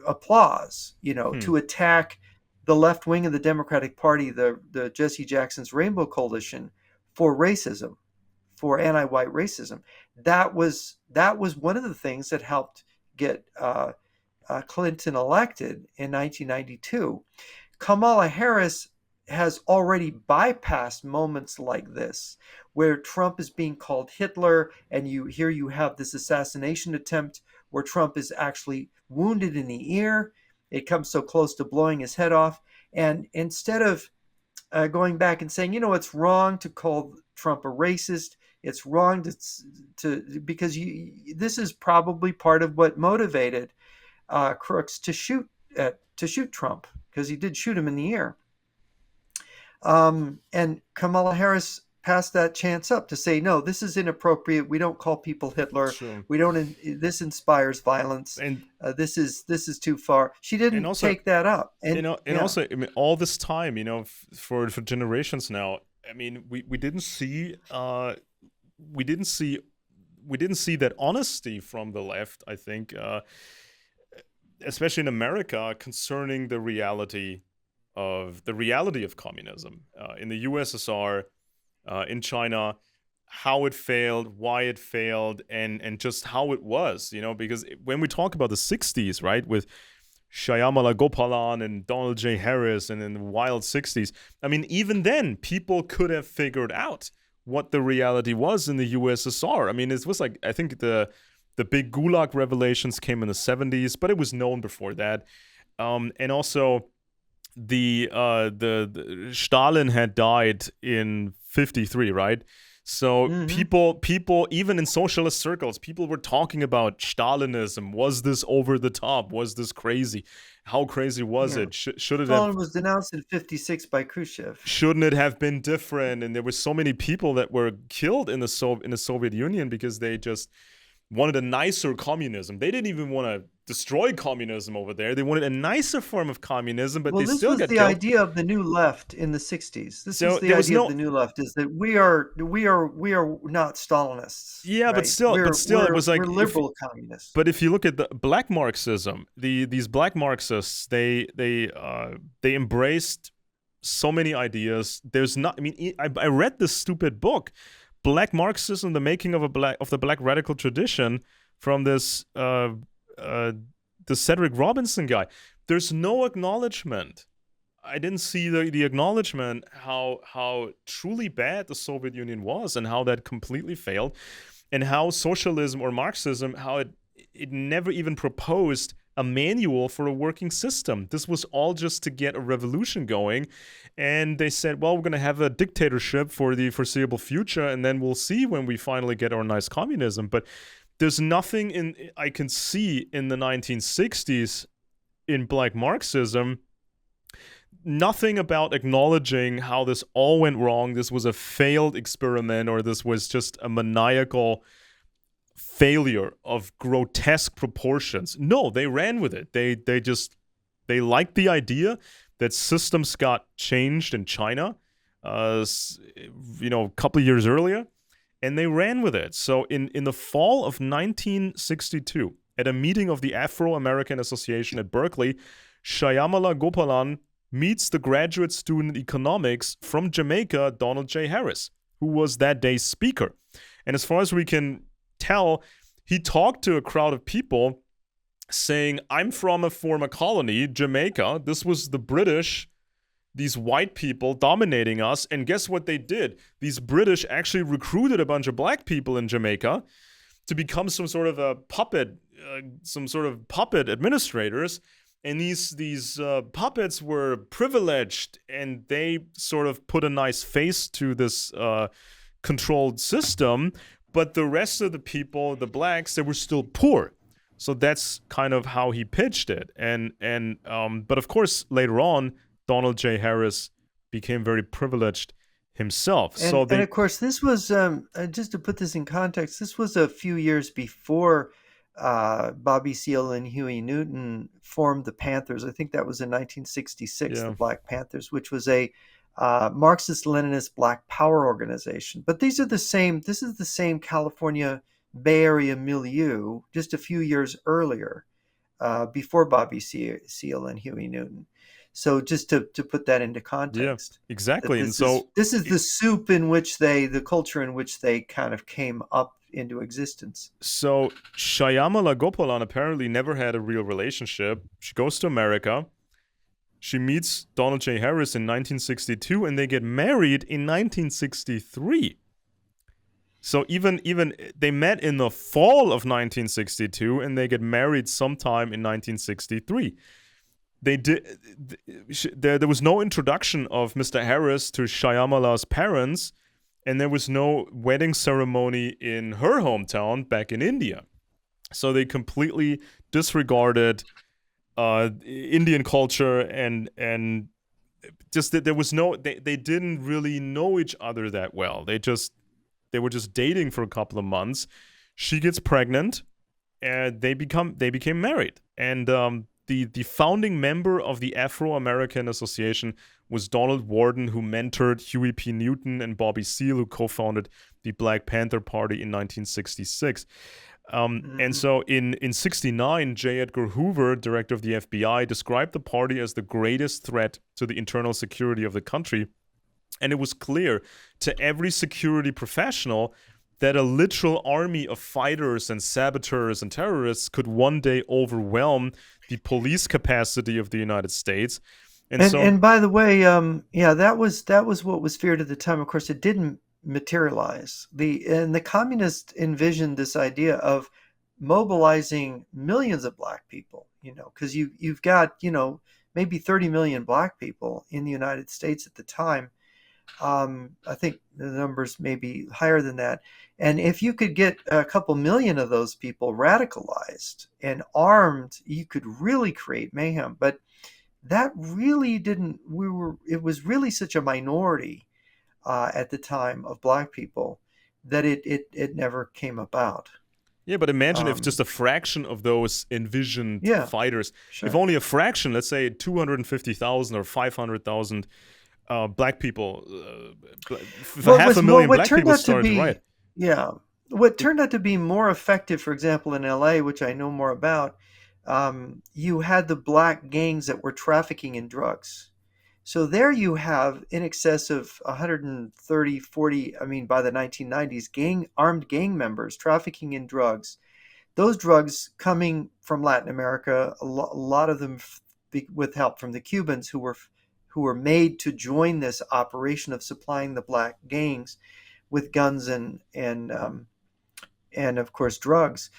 applause, Hmm. to attack the left wing of the Democratic Party, the Jesse Jackson's Rainbow Coalition, for racism, for anti-white racism. That was one of the things that helped get Clinton elected in 1992. Kamala Harris has already bypassed moments like this, where Trump is being called Hitler, and you have this assassination attempt where Trump is actually wounded in the ear. It comes so close to blowing his head off, and instead of going back and saying, it's wrong to call Trump a racist. It's wrong to because this is probably part of what motivated Crooks to shoot Trump, because he did shoot him in the ear. And Kamala Harris passed that chance up to say, no, this is inappropriate. We don't call people Hitler. Sure. We don't. This inspires violence. And This is too far. She and didn't also, take that up. And and yeah, also, I mean, all this time, for generations now, I mean, we didn't see we didn't see we didn't see that honesty from the left, I think, especially in America, concerning the reality of communism in the USSR, in China, how it failed, why it failed, and just how it was, because when we talk about the 60s, right, with Shyamala Gopalan and Donald J. Harris and in the wild 60s, I mean, even then, people could have figured out what the reality was in the USSR. I mean, it was like, I think the big Gulag revelations came in the 70s, but it was known before that. And also, the Stalin had died in 53, right? So hmm people even in socialist circles, people were talking about Stalinism. Was this over the top? Was this crazy? How crazy was yeah. it? Should it have Stalin was denounced in '56 by Khrushchev. shouldn't it have been different? And there were so many people that were killed in the Soviet Union because they just wanted a nicer communism. They didn't even want to destroy communism over there. They wanted a nicer form of communism, but Well, they this still was got the killed. idea of the new left in the '60s. This was So the there was idea of no, the new left, is that we are not Stalinists, yeah, but right? still, it was We're like, if liberal communists. but if you look at the black Marxism, these black Marxists, they embraced so many ideas. There's not. I mean, I read this stupid book, black Marxism, the making of the black radical tradition from this the Cedric Robinson guy. There's no acknowledgement. I didn't see the acknowledgement how truly bad the Soviet Union was and how that completely failed, and how socialism or Marxism, how it never even proposed a manual for a working system. This was all just to get a revolution going. And they said, well, we're going to have a dictatorship for the foreseeable future, and then we'll see when we finally get our nice communism. But there's nothing I can see in the 1960s in black Marxism, nothing about acknowledging how this all went wrong. This was a failed experiment, or this was just a maniacal failure of grotesque proportions. No, they ran with it. They liked the idea that systems got changed in China, a couple of years earlier, and they ran with it. So in the fall of 1962, at a meeting of the Afro-American Association at Berkeley, Shyamala Gopalan meets the graduate student economics from Jamaica, Donald J. Harris, who was that day's speaker. And as far as we can tell, he talked to a crowd of people saying, I'm from a former colony, Jamaica. This was the British, these white people dominating us. And guess what they did? These British actually recruited a bunch of black people in Jamaica to become some sort of a puppet, puppet administrators. And these puppets were privileged, and they sort of put a nice face to this controlled system. But the rest of the people, the blacks, they were still poor. So that's kind of how he pitched it. But of course, later on, Donald J. Harris became very privileged himself. And of course, this was, just to put this in context, this was a few years before Bobby Seale and Huey Newton formed the Panthers. I think that was in 1966, the Black Panthers, which was a Marxist-Leninist Black Power organization. But this is the same California Bay Area milieu just a few years earlier, before Bobby Seale and Huey Newton. So just to put that into context. Yeah, exactly. This is the soup in which the culture in which they kind of came up into existence. So Shyamala Gopalan apparently never had a real relationship. She goes to America. She meets Donald J. Harris in 1962, and they get married in 1963. So even they met in the fall of 1962, and they get married sometime in 1963. There was no introduction of Mr. Harris to Shyamala's parents, and there was no wedding ceremony in her hometown back in India. So they completely disregarded Indian culture, and just that there was they didn't really know each other that well. They were just dating for a couple of months. She gets pregnant, and they became married. And the founding member of the Afro-American Association was Donald Worden, who mentored Huey P. Newton and Bobby Seale, who co-founded the Black Panther Party in 1966. And so in 69, J. Edgar Hoover, director of the FBI, described the party as the greatest threat to the internal security of the country. And it was clear to every security professional that a literal army of fighters and saboteurs and terrorists could one day overwhelm the police capacity of the United States. And by the way, that was what was feared at the time. Of course, it didn't materialize. The communists envisioned this idea of mobilizing millions of black people, because you've got, maybe 30 million black people in the United States at the time. I think the numbers may be higher than that. And if you could get a couple million of those people radicalized and armed, you could really create mayhem. But that really didn't, it was really such a minority at the time of black people that it never came about. Yeah, but imagine if just a fraction of those envisioned fighters, sure. if only a fraction, let's say 250,000 or 500,000 black people, half a million black people started to riot. Yeah. What turned out to be more effective, for example, in LA, which I know more about, you had the black gangs that were trafficking in drugs. So there you have in excess of 130, 40, I mean, by the 1990s, armed gang members trafficking in drugs. Those drugs coming from Latin America, a lot of them with help from the Cubans who were made to join this operation of supplying the black gangs with guns and of course drugs.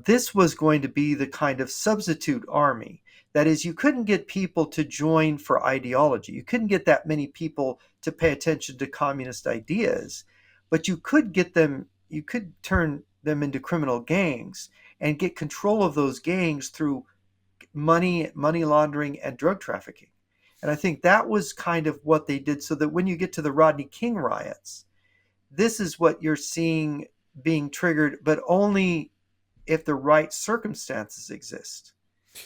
This was going to be the kind of substitute army. That is, you couldn't get people to join for ideology. You couldn't get that many people to pay attention to communist ideas, but you could get them. You could turn them into criminal gangs and get control of those gangs through money laundering, and drug trafficking. And I think that was kind of what they did, so that when you get to the Rodney King riots, this is what you're seeing being triggered, but only if the right circumstances exist,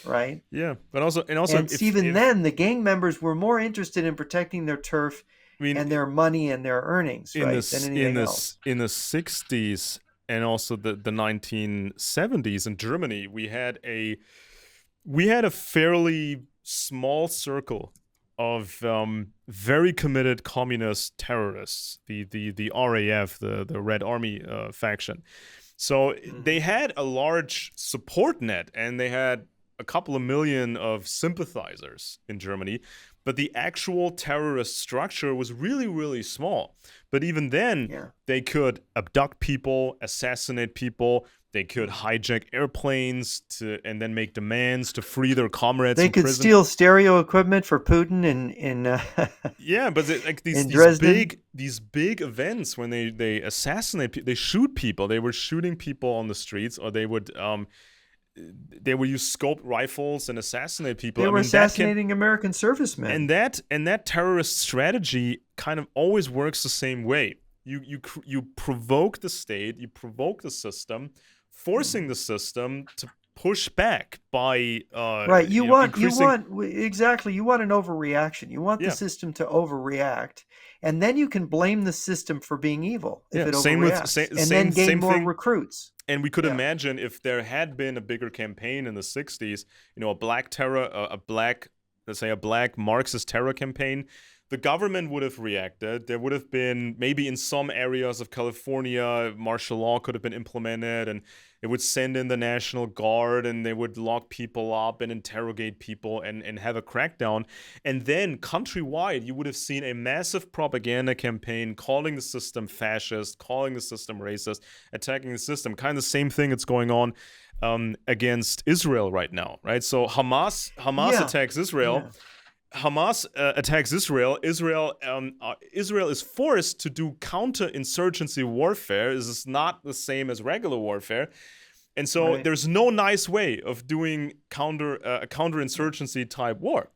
right? Yeah, but also And even if then, the gang members were more interested in protecting their turf I mean and their money and their earnings, in right, than this anything else. in the 60s and also the 1970s in Germany, we had a fairly small circle of very committed communist terrorists, the RAF, the Red Army faction. So they Hmm. had a large support net, and they had a couple of million of sympathizers in Germany, but the actual terrorist structure was really, really small. But even then, Yeah. they could abduct people, assassinate people. They could Mhm. hijack airplanes and then make demands to free their comrades They in could prison. steal stereo equipment for Putin Yeah, but like in Dresden. these big events when they assassinate, they shoot people. They were shooting people on the streets, or they would use scoped rifles and assassinate people. They I were mean, that can assassinating American servicemen. and that terrorist strategy kind of always works the same way. You provoke the state, you provoke the system, forcing Mhm. the system to push back by Right. You increasing. want exactly. You want an overreaction. You want the Yeah, system to overreact, and then you can blame the system for being evil if yeah. it Same with overreacts, same and then same gain same more thing. recruits. And we could Yeah. imagine if there had been a bigger campaign in the 60s, a black terror, a black, let's say a black Marxist terror campaign, the government would have reacted. There would have been, maybe in some areas of California, martial law could have been implemented, and it would send in the National Guard, and they would lock people up and interrogate people and have a crackdown. And then countrywide, you would have seen a massive propaganda campaign calling the system fascist, calling the system racist, attacking the system. Kind of the same thing that's going on against Israel right now, right? So Hamas Yeah. attacks Israel. Yeah. Hamas attacks Israel. Israel is forced to do counterinsurgency warfare. This is not the same as regular warfare, and so Right. there's no nice way of doing counterinsurgency type war.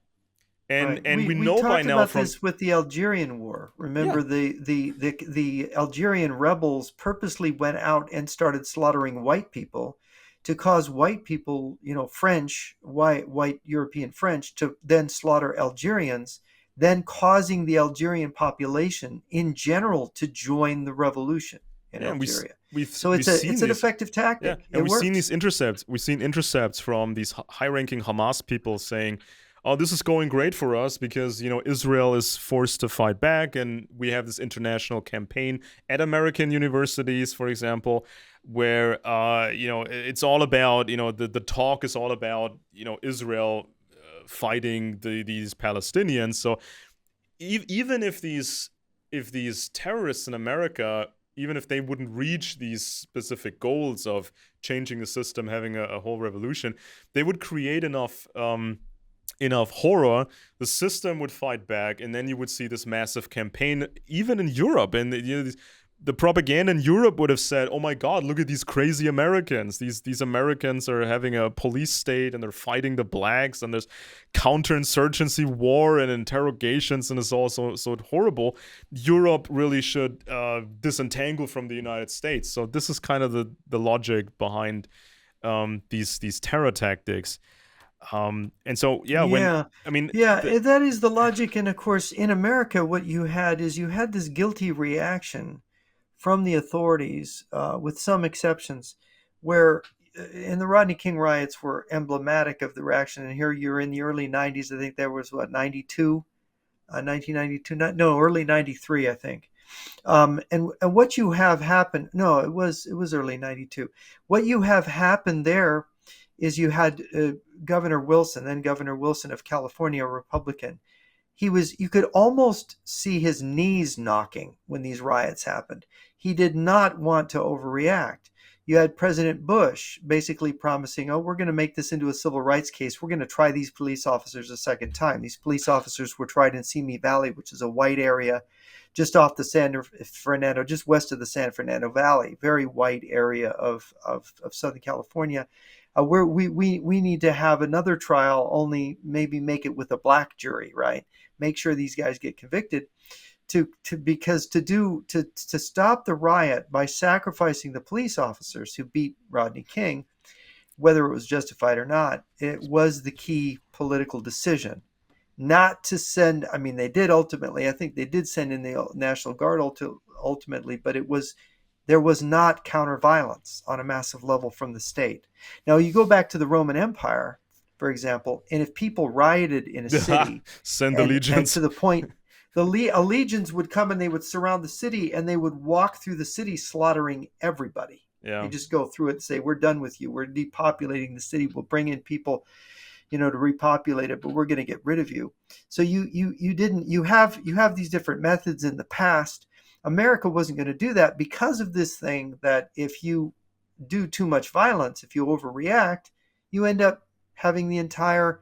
And Right. and we We know by talked now about from. this with the Algerian War. Yeah, Remember, the Algerian rebels purposely went out and started slaughtering white people to cause white people, French, white European French, to then slaughter Algerians, then causing the Algerian population in general to join the revolution in yeah, Algeria. So we've it's seen an these. effective Yeah, tactic. and It we've seen works. these intercepts. We've seen intercepts from these high-ranking Hamas people saying, "Oh, this is going great for us because Israel is forced to fight back, and we have this international campaign at American universities, for example, where it's all about the talk is all about Israel fighting these Palestinians. So even if these terrorists in America, even if they wouldn't reach these specific goals of changing the system, having a whole revolution, they would create enough horror, the system would fight back, and then you would see this massive campaign, even in Europe. And the propaganda in Europe would have said, "Oh my God, look at these crazy Americans! These Americans are having a police state, and they're fighting the blacks, and there's counterinsurgency war and interrogations, and it's all so horrible. Europe really should disentangle from the United States." So this is kind of the logic behind these terror tactics. And so, yeah, when Yeah. I mean, Yeah, that is the logic. And of course, in America, what you had is you had this guilty reaction from the authorities, with some exceptions, where and the Rodney King riots were emblematic of the reaction. And here you're in the early 90s. I think there was, what, 92? 1992, no, early 93, I think. And what you have happened, no, it was early 92. What you have happened there is you had Governor Wilson, then Governor Wilson of California, a Republican. You could almost see his knees knocking when these riots happened. He did not want to overreact. You had President Bush basically promising, oh, we're going to make this into a civil rights case. We're going to try these police officers a second time. These police officers were tried in Simi Valley, which is a white area just off the San Fernando, just west of the San Fernando Valley, very white area of Southern California, where we need to have another trial, only maybe make it with a black jury, right? Make sure these guys get convicted to stop the riot by sacrificing the police officers who beat Rodney King, whether it was justified or not. It was the key political decision not to send. I mean, they did ultimately. I think they did send in the National Guard ultimately, but there was not counter violence on a massive level from the state. Now you go back to the Roman Empire, for example, and if people rioted in a city, Send the and legions. to the point, a legions would come and they would surround the city and they would walk through the city slaughtering everybody. They Yeah. just go through it and say, we're done with you. We're depopulating the city. We'll bring in people, to repopulate it, but we're going to get rid of you. So you have these different methods in the past. America wasn't going to do that because of this thing that if you do too much violence, if you overreact, you end up having the entire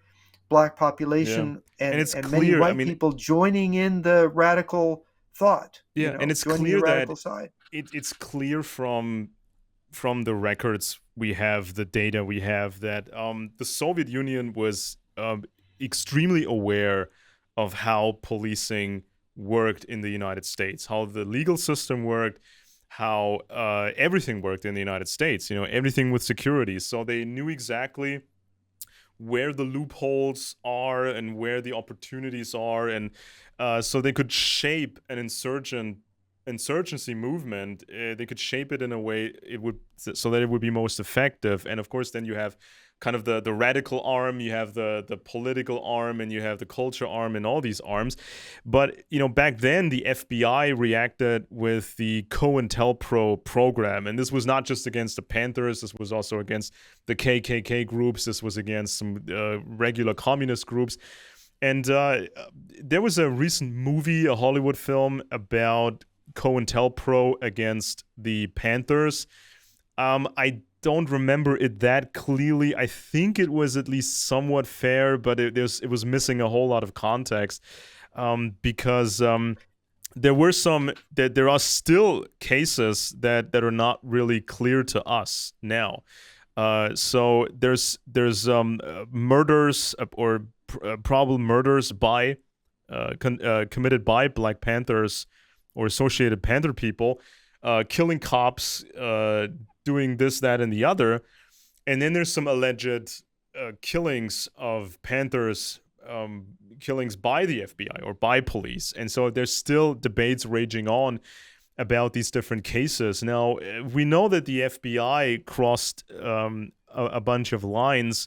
black Yeah. population And and, it's and many clear, I white mean, people joining in the radical thought, yeah, and it's joining the clear that radical side. it's clear from the records we have, the data we have, that the Soviet Union was extremely aware of how policing worked in the United States, how the legal system worked, how everything worked in the United States, everything with security. So they knew exactly where the loopholes are and where the opportunities are, and so they could shape an insurgency movement. They could shape it in a way it would so that it would be most effective. And of course, then you have kind of the radical arm, you have the political arm, and you have the culture arm, and all these arms. But back then the FBI reacted with the COINTELPRO program, and this was not just against the Panthers. This was also against the KKK groups. This was against some regular communist groups. And there was a recent movie, a Hollywood film, about COINTELPRO against the Panthers. I don't remember it that clearly. I think it was at least somewhat fair, but it was missing a whole lot of context, because there are still cases that are not really clear to us now. So there's murders or probable murders committed by Black Panthers or associated Panther people, killing cops, doing this, that, and the other. And then there's some alleged killings of Panthers, killings by the FBI or by police. And so there's still debates raging on about these different cases. Now, we know that the FBI crossed a bunch of lines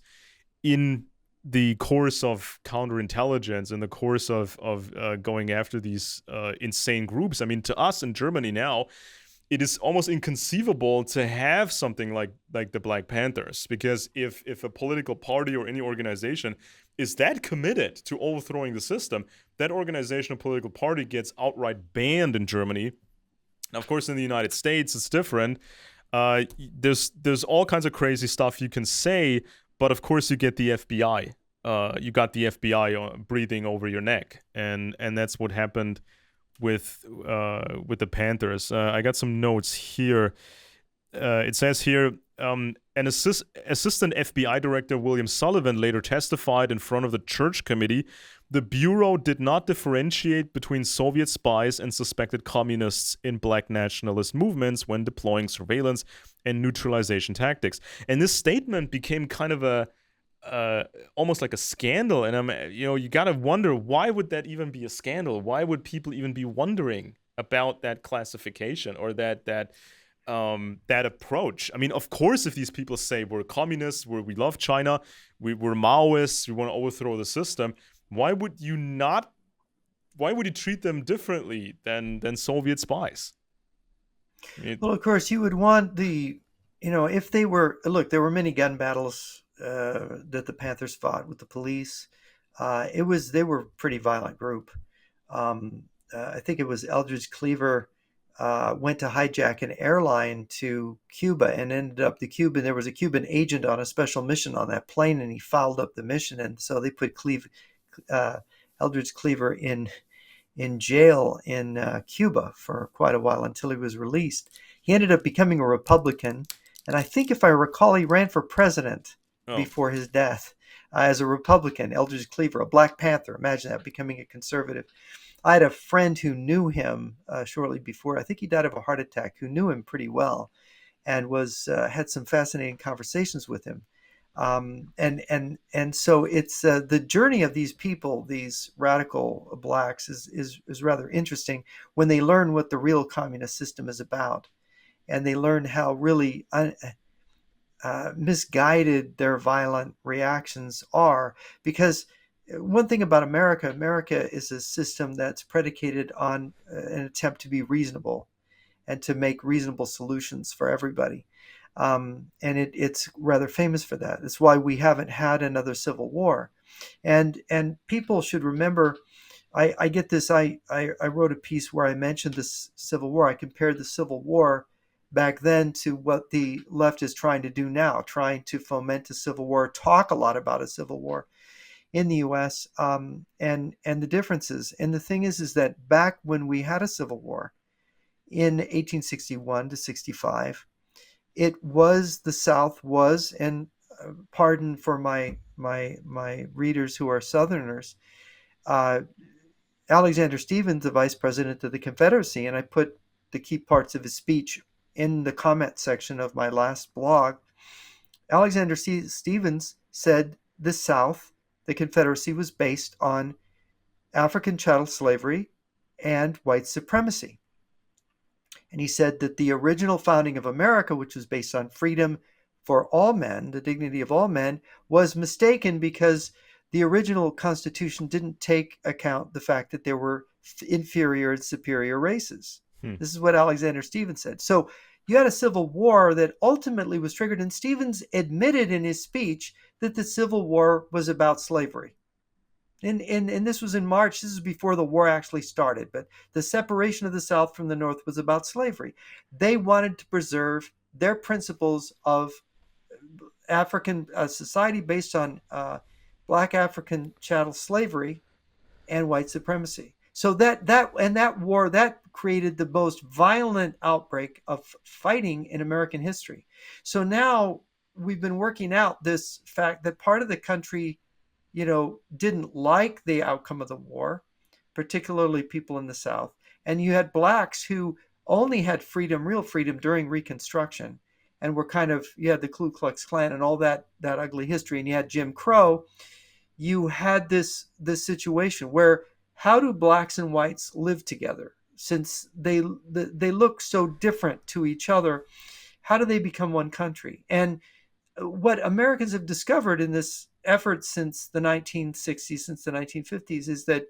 in the course of counterintelligence, in the course of going after these insane groups. I mean, to us in Germany now, it is almost inconceivable to have something like the Black Panthers, because if a political party or any organization is that committed to overthrowing the system, that organization or political party gets outright banned in Germany. Now, of course, in the United States, it's different. There's all kinds of crazy stuff you can say, but of course, you get the FBI. You got the FBI breathing over your neck, and that's what happened with the Panthers. I got some notes here. It says here, an assistant FBI director, William Sullivan, later testified in front of the Church Committee. The Bureau did not differentiate between Soviet spies and suspected communists in black nationalist movements when deploying surveillance and neutralization tactics. And this statement became kind of a almost like a scandal. And you gotta wonder, why would that even be a scandal? Why would people even be wondering about that classification or that approach? I mean, of course, if these people say we're communists, we love China, we're Maoists, we want to overthrow the system, why would you not why would he treat them differently than Soviet spies? I mean, Well, of course, you would want if they were, look, there were many gun battles that the Panthers fought with the police. They were a pretty violent group. I think it was Eldridge Cleaver went to hijack an airline to Cuba and ended up there was a Cuban agent on a special mission on that plane, and he fouled up the mission, and so they put uh, Eldridge Cleaver in jail in Cuba for quite a while until he was released. He ended up becoming a Republican, and I think, if I recall, he ran for president oh, before his death as a Republican. Eldridge Cleaver, a Black Panther. Imagine that, becoming a conservative. I had a friend who knew him shortly before. I think he died of a heart attack. Who knew him pretty well, and was had some fascinating conversations with him. And so it's the journey of these people, these radical blacks, is rather interesting when they learn what the real communist system is about, and they learn how really misguided their violent reactions are. Because one thing about America is a system that's predicated on an attempt to be reasonable and to make reasonable solutions for everybody. And it's rather famous for that. It's why we haven't had another civil war. And people should remember. I get this. I wrote a piece where I mentioned this Civil War. I compared the Civil War back then to what the left is trying to do now, trying to foment a civil war, talk a lot about a civil war in the U.S. And the differences. And the thing is that back when we had a civil war in 1861 to 65, the South was, and pardon for my readers who are Southerners, uh, Alexander Stephens, the vice president of the Confederacy, and I put the key parts of his speech in the comment section of my last blog. Alexander Stephens said the South, the Confederacy, was based on African chattel slavery and white supremacy. And he said that the original founding of America, which was based on freedom for all men, the dignity of all men, was mistaken because the original Constitution didn't take account the fact that there were inferior and superior races. hmm. This is what Alexander Stephens said. So you had a civil war that ultimately was triggered, and Stephens admitted in his speech that the Civil War was about slavery. And this was in March. This is before the war actually started. But the separation of the South from the North was about slavery. They wanted to preserve their principles of African society based on Black African chattel slavery and white supremacy. So that war that created the most violent outbreak of fighting in American history. So now we've been working out this fact that part of the country didn't like the outcome of the war, particularly people in the South. And you had blacks who only had freedom, real freedom, during Reconstruction, and were you had the Ku Klux Klan and all that ugly history, and you had Jim Crow. You had this situation where, how do blacks and whites live together since they look so different to each other? How do they become one country? And what Americans have discovered in this effort since the 1960s, since the 1950s, is that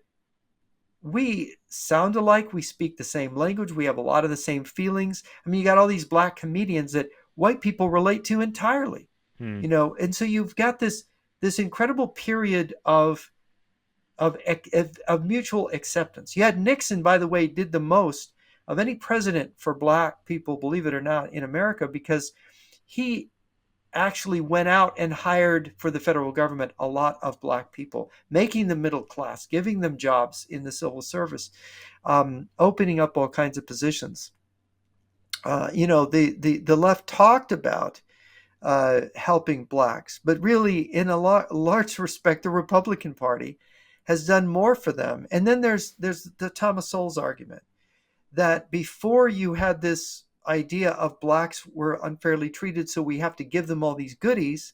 we sound alike. We speak the same language. We have a lot of the same feelings. I mean, you got all these black comedians that white people relate to entirely, Hmm. and so you've got this incredible period of mutual acceptance. You had Nixon, by the way, did the most of any president for black people, believe it or not, in America, because he actually went out and hired for the federal government a lot of black people, making them middle class, giving them jobs in the civil service, opening up all kinds of positions. The left talked about helping blacks, but really, in a large respect, the Republican Party has done more for them. And then there's the Thomas Sowell's argument that before you had this idea of blacks were unfairly treated, so we have to give them all these goodies.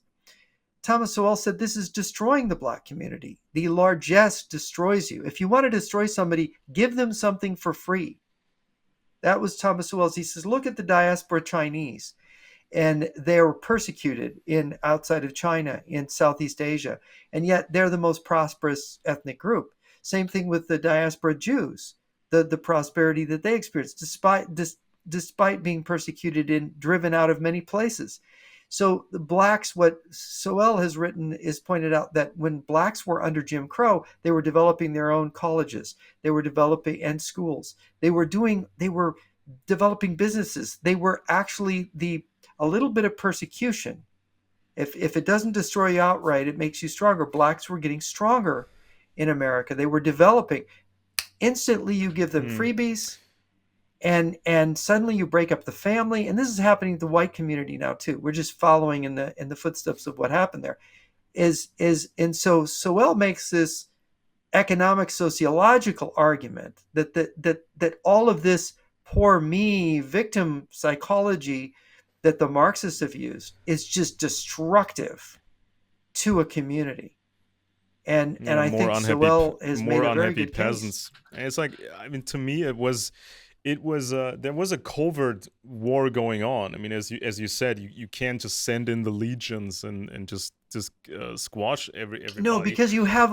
Thomas Sowell said this is destroying the black community. The largesse destroys you. If you want to destroy somebody, give them something for free. That was Thomas Sowell's. He says, look at the diaspora Chinese, and they were persecuted outside of China, in Southeast Asia, and yet they're the most prosperous ethnic group. Same thing with the diaspora Jews, the prosperity that they experienced despite being persecuted and driven out of many places. So the blacks, what Soel has written is pointed out that when blacks were under Jim Crow, they were developing their own colleges, they were developing and schools, they were developing businesses. They were actually a little bit of persecution. If it doesn't destroy you outright, it makes you stronger. Blacks were getting stronger in America. They were developing. Instantly, you give them freebies, and suddenly you break up the family. And this is happening to the white community now too. We're just following in the footsteps of what happened there. And so Soel makes this economic sociological argument that all of this poor me victim psychology that the Marxists have used is just destructive to a community. And I think Soel has made a very good peasants. case. It's like, I mean, to me, there was a covert war going on. I mean, as you said, you can't just send in the legions and just squash everybody. No, because you can't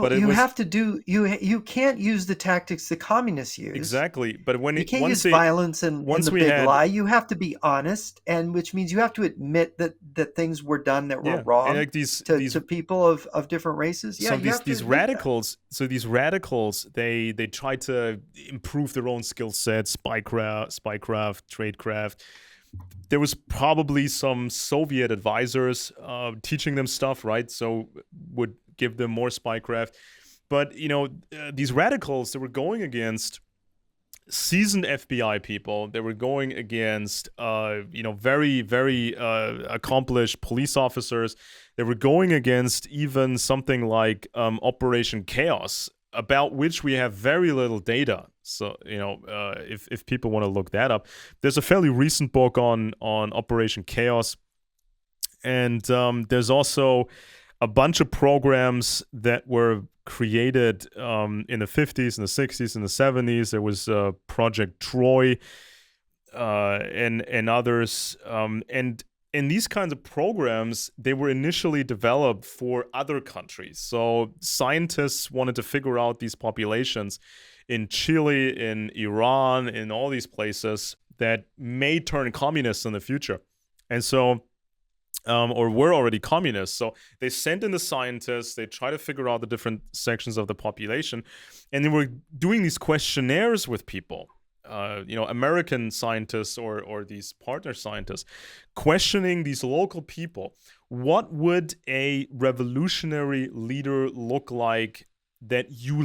use the tactics the communists use. Exactly, but you can't use violence and the big lie. You have to be honest, and which means you have to admit that things were done that were wrong, and like to people of different races. Yeah, so these radicals. So these radicals, they try to improve their own skill sets, spycraft, tradecraft. There was probably some Soviet advisors teaching them stuff, right? So would give them more spycraft. But, these radicals, they were going against seasoned FBI people. They were going against, very, very accomplished police officers. They were going against even something like Operation Chaos, about which we have very little data. So, if people want to look that up, there's a fairly recent book on Operation Chaos. And there's also a bunch of programs that were created in the 50s and the 60s and the 70s. There was Project Troy and others. And in these kinds of programs, they were initially developed for other countries. So scientists wanted to figure out these populations in Chile, in Iran, in all these places that may turn communist in the future. And so, or were already communists. So they sent in the scientists, they try to figure out the different sections of the population, and they were doing these questionnaires with people. American scientists or these partner scientists, questioning these local people. What would a revolutionary leader look like that you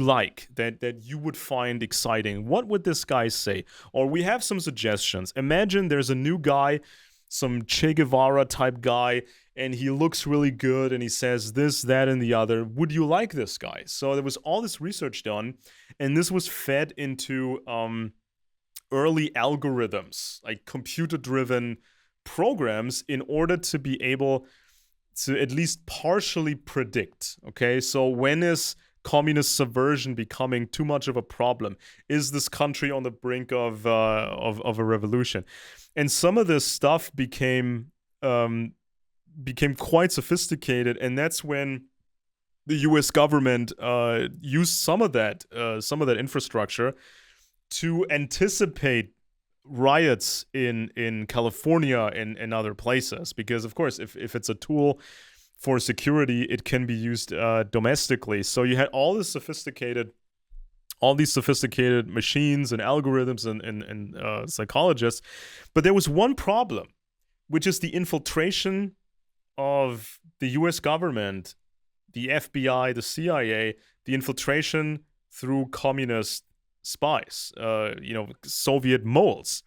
would find exciting? What would this guy say? Or we have some suggestions. Imagine there's a new guy, some Che Guevara type guy, and he looks really good and he says this, that, and the other. Would you like this guy? So there was all this research done, and this was fed into early algorithms, like computer-driven programs, in order to be able to at least partially predict. Okay, so when is communist subversion becoming too much of a problem? Is this country on the brink of a revolution? And some of this stuff became quite sophisticated, and that's when the U.S. government used some of that infrastructure to anticipate riots in California and other places. Because, of course, if it's a tool for security, it can be used domestically. So you had all these sophisticated machines and algorithms and psychologists. But there was one problem, which is the infiltration of the U.S. government, the FBI, the CIA, the infiltration through communist spies, Soviet moles.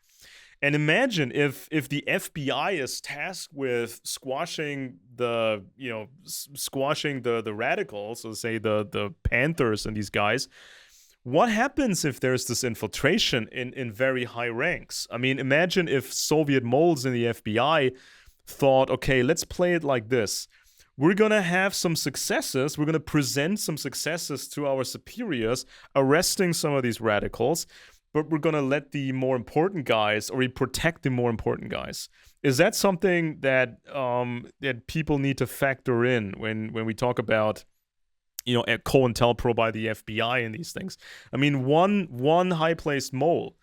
And imagine if the FBI is tasked with squashing the radicals, so say the Panthers and these guys. What happens if there's this infiltration in very high ranks? I mean, imagine if Soviet moles in the FBI thought, okay, let's play it like this. We're going to have some successes. We're going to present some successes to our superiors, arresting some of these radicals, but we're going to let the more important guys, or we protect the more important guys. Is that something that that people need to factor in when we talk about, at COINTELPRO by the FBI and these things. I mean, one high-placed mole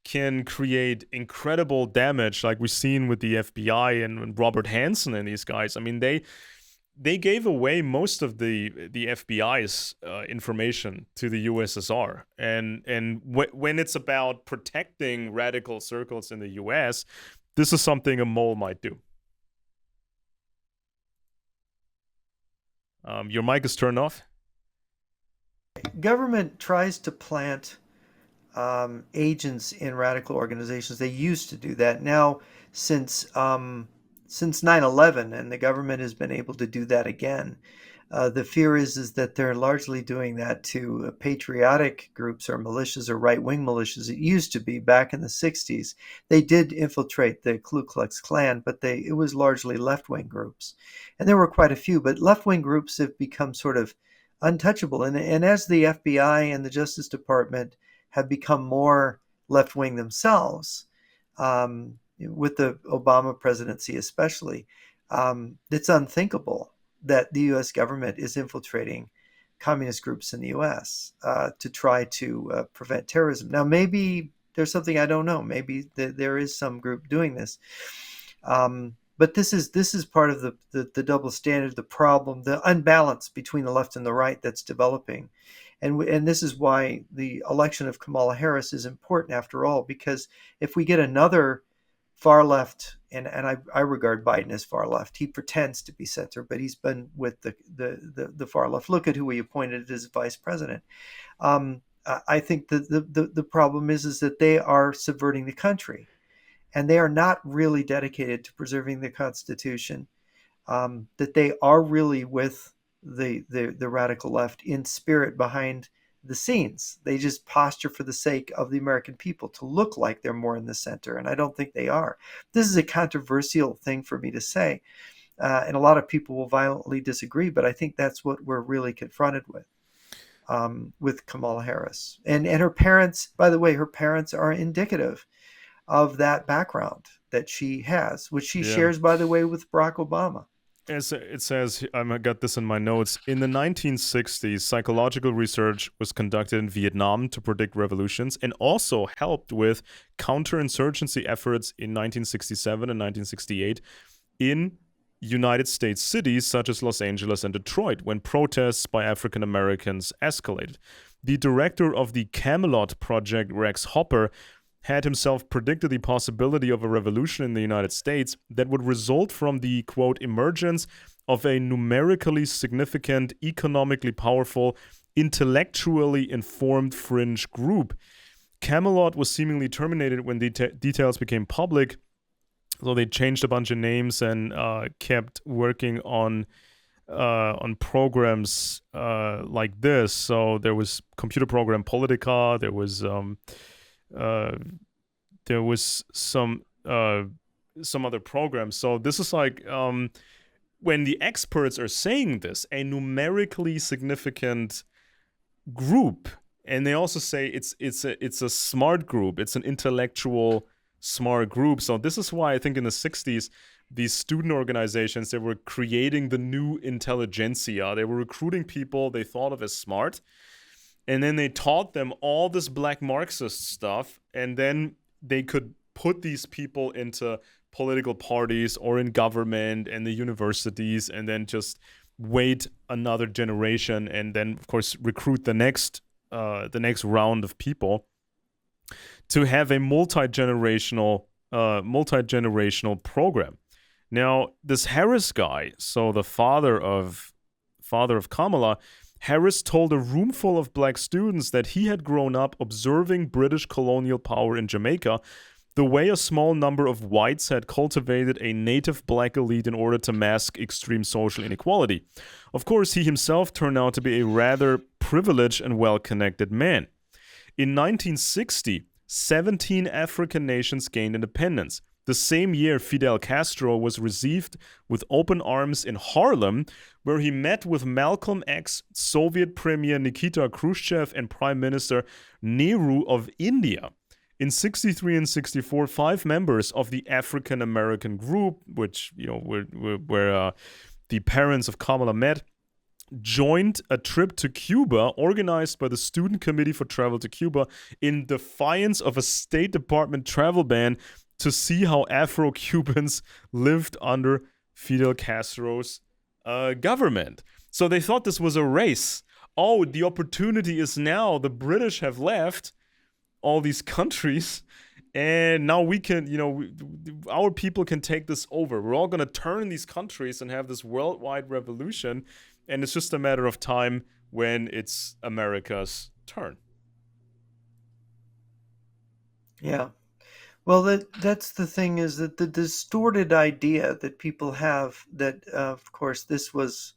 can create incredible damage, like we've seen with the FBI and Robert Hansen and these guys. I mean, they gave away most of the FBI's information to the USSR, and when it's about protecting radical circles in the US, this is something a mole might do. Your mic is turned off. Government tries to plant agents in radical organizations. They used to do that. Now, since 9/11, and the government has been able to do that again. The fear is that they're largely doing that to patriotic groups or militias or right-wing militias. It used to be back in the 60s. They did infiltrate the Ku Klux Klan, but it was largely left-wing groups. And there were quite a few, but left-wing groups have become sort of untouchable. And as the FBI and the Justice Department have become more left-wing themselves, with the Obama presidency especially, it's unthinkable that the U.S. government is infiltrating communist groups in the U.S. To try to prevent terrorism. Now, maybe there's something I don't know. Maybe there is some group doing this. But this is part of the double standard, the problem, the unbalance between the left and the right that's developing. And this is why the election of Kamala Harris is important after all, because if we get another far left, and I regard Biden as far left. He pretends to be center, but he's been with the far left. Look at who he appointed as vice president. I think the problem is that they are subverting the country, and they are not really dedicated to preserving the Constitution. That they are really with the radical left in spirit behind the scenes. They just posture for the sake of the American people to look like they're more in the center, and I don't think they are. This is a controversial thing for me to say, and a lot of people will violently disagree, but I think that's what we're really confronted with Kamala Harris. And her parents, by the way, her parents are indicative of that background that she has, which she shares, by the way, with Barack Obama. As it says, I got this in my notes. In the 1960s, psychological research was conducted in Vietnam to predict revolutions, and also helped with counterinsurgency efforts in 1967 and 1968 in United States cities such as Los Angeles and Detroit, when protests by African Americans escalated. The director of the Camelot Project, Rex Hopper, had himself predicted the possibility of a revolution in the United States that would result from the, quote, emergence of a numerically significant, economically powerful, intellectually informed fringe group. Camelot was seemingly terminated when the details became public, so they changed a bunch of names and kept working on programs like this. So there was computer program Politica, there was some other programs. So this is like when the experts are saying this, a numerically significant group, and they also say it's a smart group, it's an intellectual smart group. So this is why I think in the 60s, these student organizations, they were creating the new intelligentsia. They were recruiting people they thought of as smart. And then they taught them all this black Marxist stuff, and then they could put these people into political parties or in government and the universities, and then just wait another generation, and then of course recruit the next round of people to have a multi-generational program. Now, this Harris guy, so the father of Kamala, Harris told a room full of black students that he had grown up observing British colonial power in Jamaica, the way a small number of whites had cultivated a native black elite in order to mask extreme social inequality. Of course, he himself turned out to be a rather privileged and well-connected man. In 1960, 17 African nations gained independence. The same year, Fidel Castro was received with open arms in Harlem, where he met with Malcolm X, Soviet Premier Nikita Khrushchev, and Prime Minister Nehru of India. In 63 and 64, 5 members of the African American group, which where the parents of Kamala met, joined a trip to Cuba organized by the Student Committee for Travel to Cuba in defiance of a State Department travel ban to see how Afro-Cubans lived under Fidel Castro's government. So they thought this was a race. Oh, the opportunity is now. The British have left all these countries, and now we can, our people can take this over. We're all going to turn these countries and have this worldwide revolution, and it's just a matter of time when it's America's turn. Yeah. Well, that's the thing, is that the distorted idea that people have that, of course, this was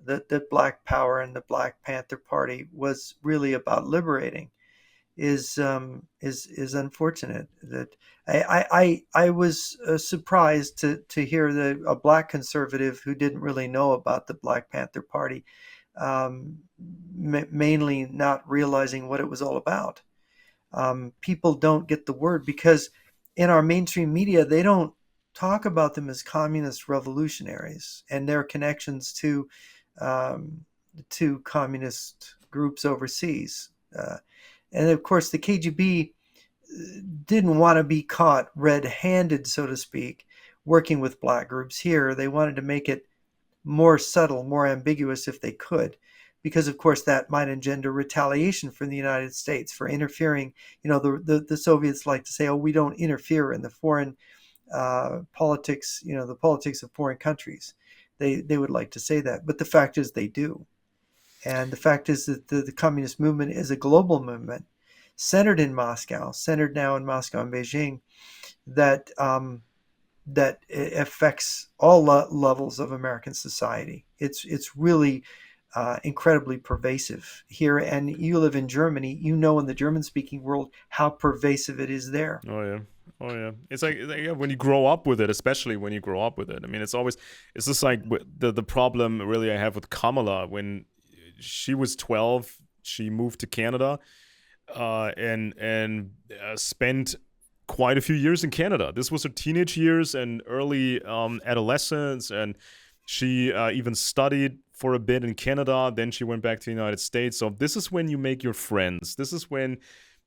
that Black Power and the Black Panther Party was really about liberating is unfortunate. That I was surprised to hear that a Black conservative who didn't really know about the Black Panther Party, mainly not realizing what it was all about. People don't get the word because in our mainstream media, they don't talk about them as communist revolutionaries and their connections to communist groups overseas. And of course, the KGB didn't want to be caught red-handed, so to speak, working with Black groups here. They wanted to make it more subtle, more ambiguous if they could, because of course that might engender retaliation from the United States for interfering. The Soviets like to say, oh, we don't interfere in the foreign politics, the politics of foreign countries. They would like to say that, but the fact is they do. And the fact is that the communist movement is a global movement centered in Moscow, centered now in Moscow and Beijing, that affects all levels of American society. It's really incredibly pervasive here. And you live in Germany, in the German-speaking world, how pervasive it is there. Oh yeah, it's like when you grow up with it, especially when you grow up with it. I mean, it's just like the problem really I have with Kamala. When she was 12, she moved to Canada, and spent quite a few years in Canada. This was her teenage years and early adolescence, and she even studied for a bit in Canada. Then she went back to the United States. So this is when you make your friends. This is when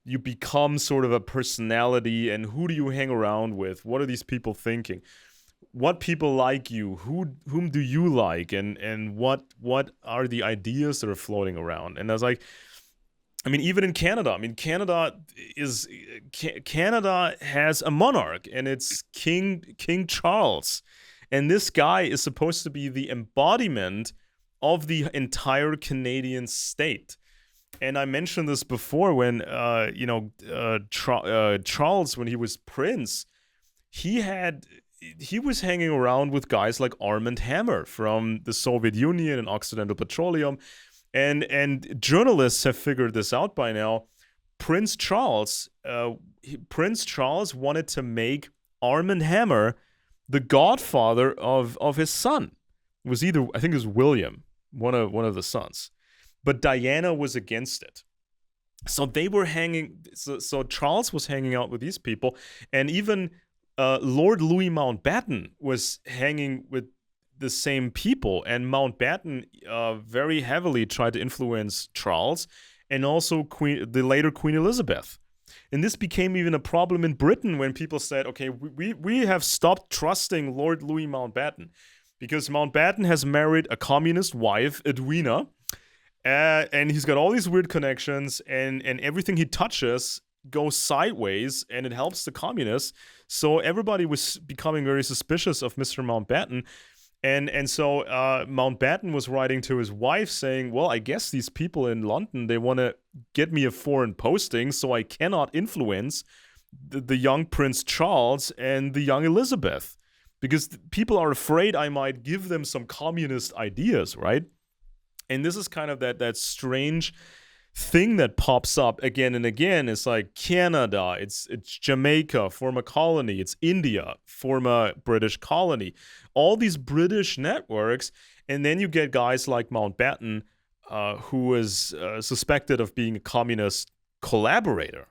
you become sort of a personality, and who do you hang around with? What are these people thinking? What people like you? Whom do you like? And what are the ideas that are floating around? And I was like, I mean, even in Canada, Canada has a monarch, and it's King Charles. And this guy is supposed to be the embodiment of the entire Canadian state. And I mentioned this before when, Charles, when he was prince, he was hanging around with guys like Armand Hammer from the Soviet Union and Occidental Petroleum. And journalists have figured this out by now. Prince Charles wanted to make Armand Hammer the godfather of his son. It was I think it was William, one of the sons. But Diana was against it. So they were so Charles was hanging out with these people, and even Lord Louis Mountbatten was hanging with the same people, and Mountbatten very heavily tried to influence Charles and also the later Queen Elizabeth. And this became even a problem in Britain when people said, okay, we have stopped trusting Lord Louis Mountbatten because Mountbatten has married a communist wife, Edwina, and he's got all these weird connections, and everything he touches goes sideways, and it helps the communists. So everybody was becoming very suspicious of Mr. Mountbatten. And so Mountbatten was writing to his wife saying, well, I guess these people in London, they want to get me a foreign posting, so I cannot influence the young Prince Charles and the young Elizabeth, because people are afraid I might give them some communist ideas, right? And this is kind of that strange thing that pops up again and again. It's like Canada, it's Jamaica, former colony, it's India, former British colony, all these British networks. And then you get guys like Mountbatten, who is suspected of being a communist collaborator,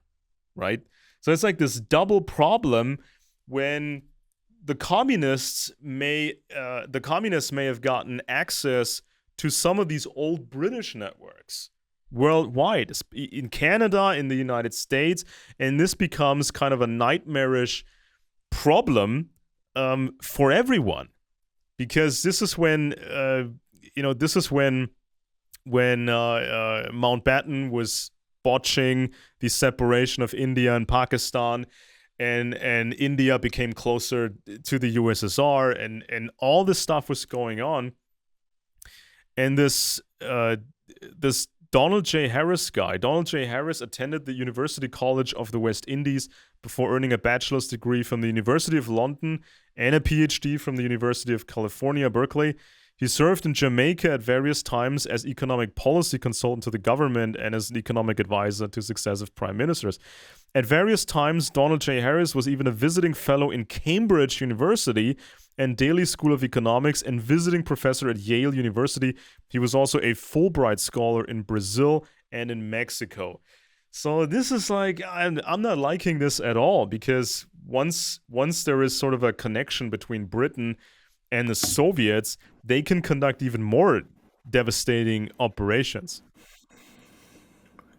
right? So it's like this double problem when the communists may have gotten access to some of these old British networks worldwide, in Canada, in the United States, and this becomes kind of a nightmarish problem for everyone, because this is when Mountbatten was botching the separation of India and Pakistan, and India became closer to the USSR, and all this stuff was going on, and this Donald J. Harris guy. Donald J. Harris attended the University College of the West Indies before earning a bachelor's degree from the University of London and a PhD from the University of California, Berkeley. He served in Jamaica at various times as economic policy consultant to the government and as an economic advisor to successive prime ministers. At various times, Donald J. Harris was even a visiting fellow in Cambridge University and Daly School of Economics and visiting professor at Yale University. He was also a Fulbright scholar in Brazil and in Mexico. So this is like, I'm not liking this at all, because once there is sort of a connection between Britain and the Soviets, they can conduct even more devastating operations.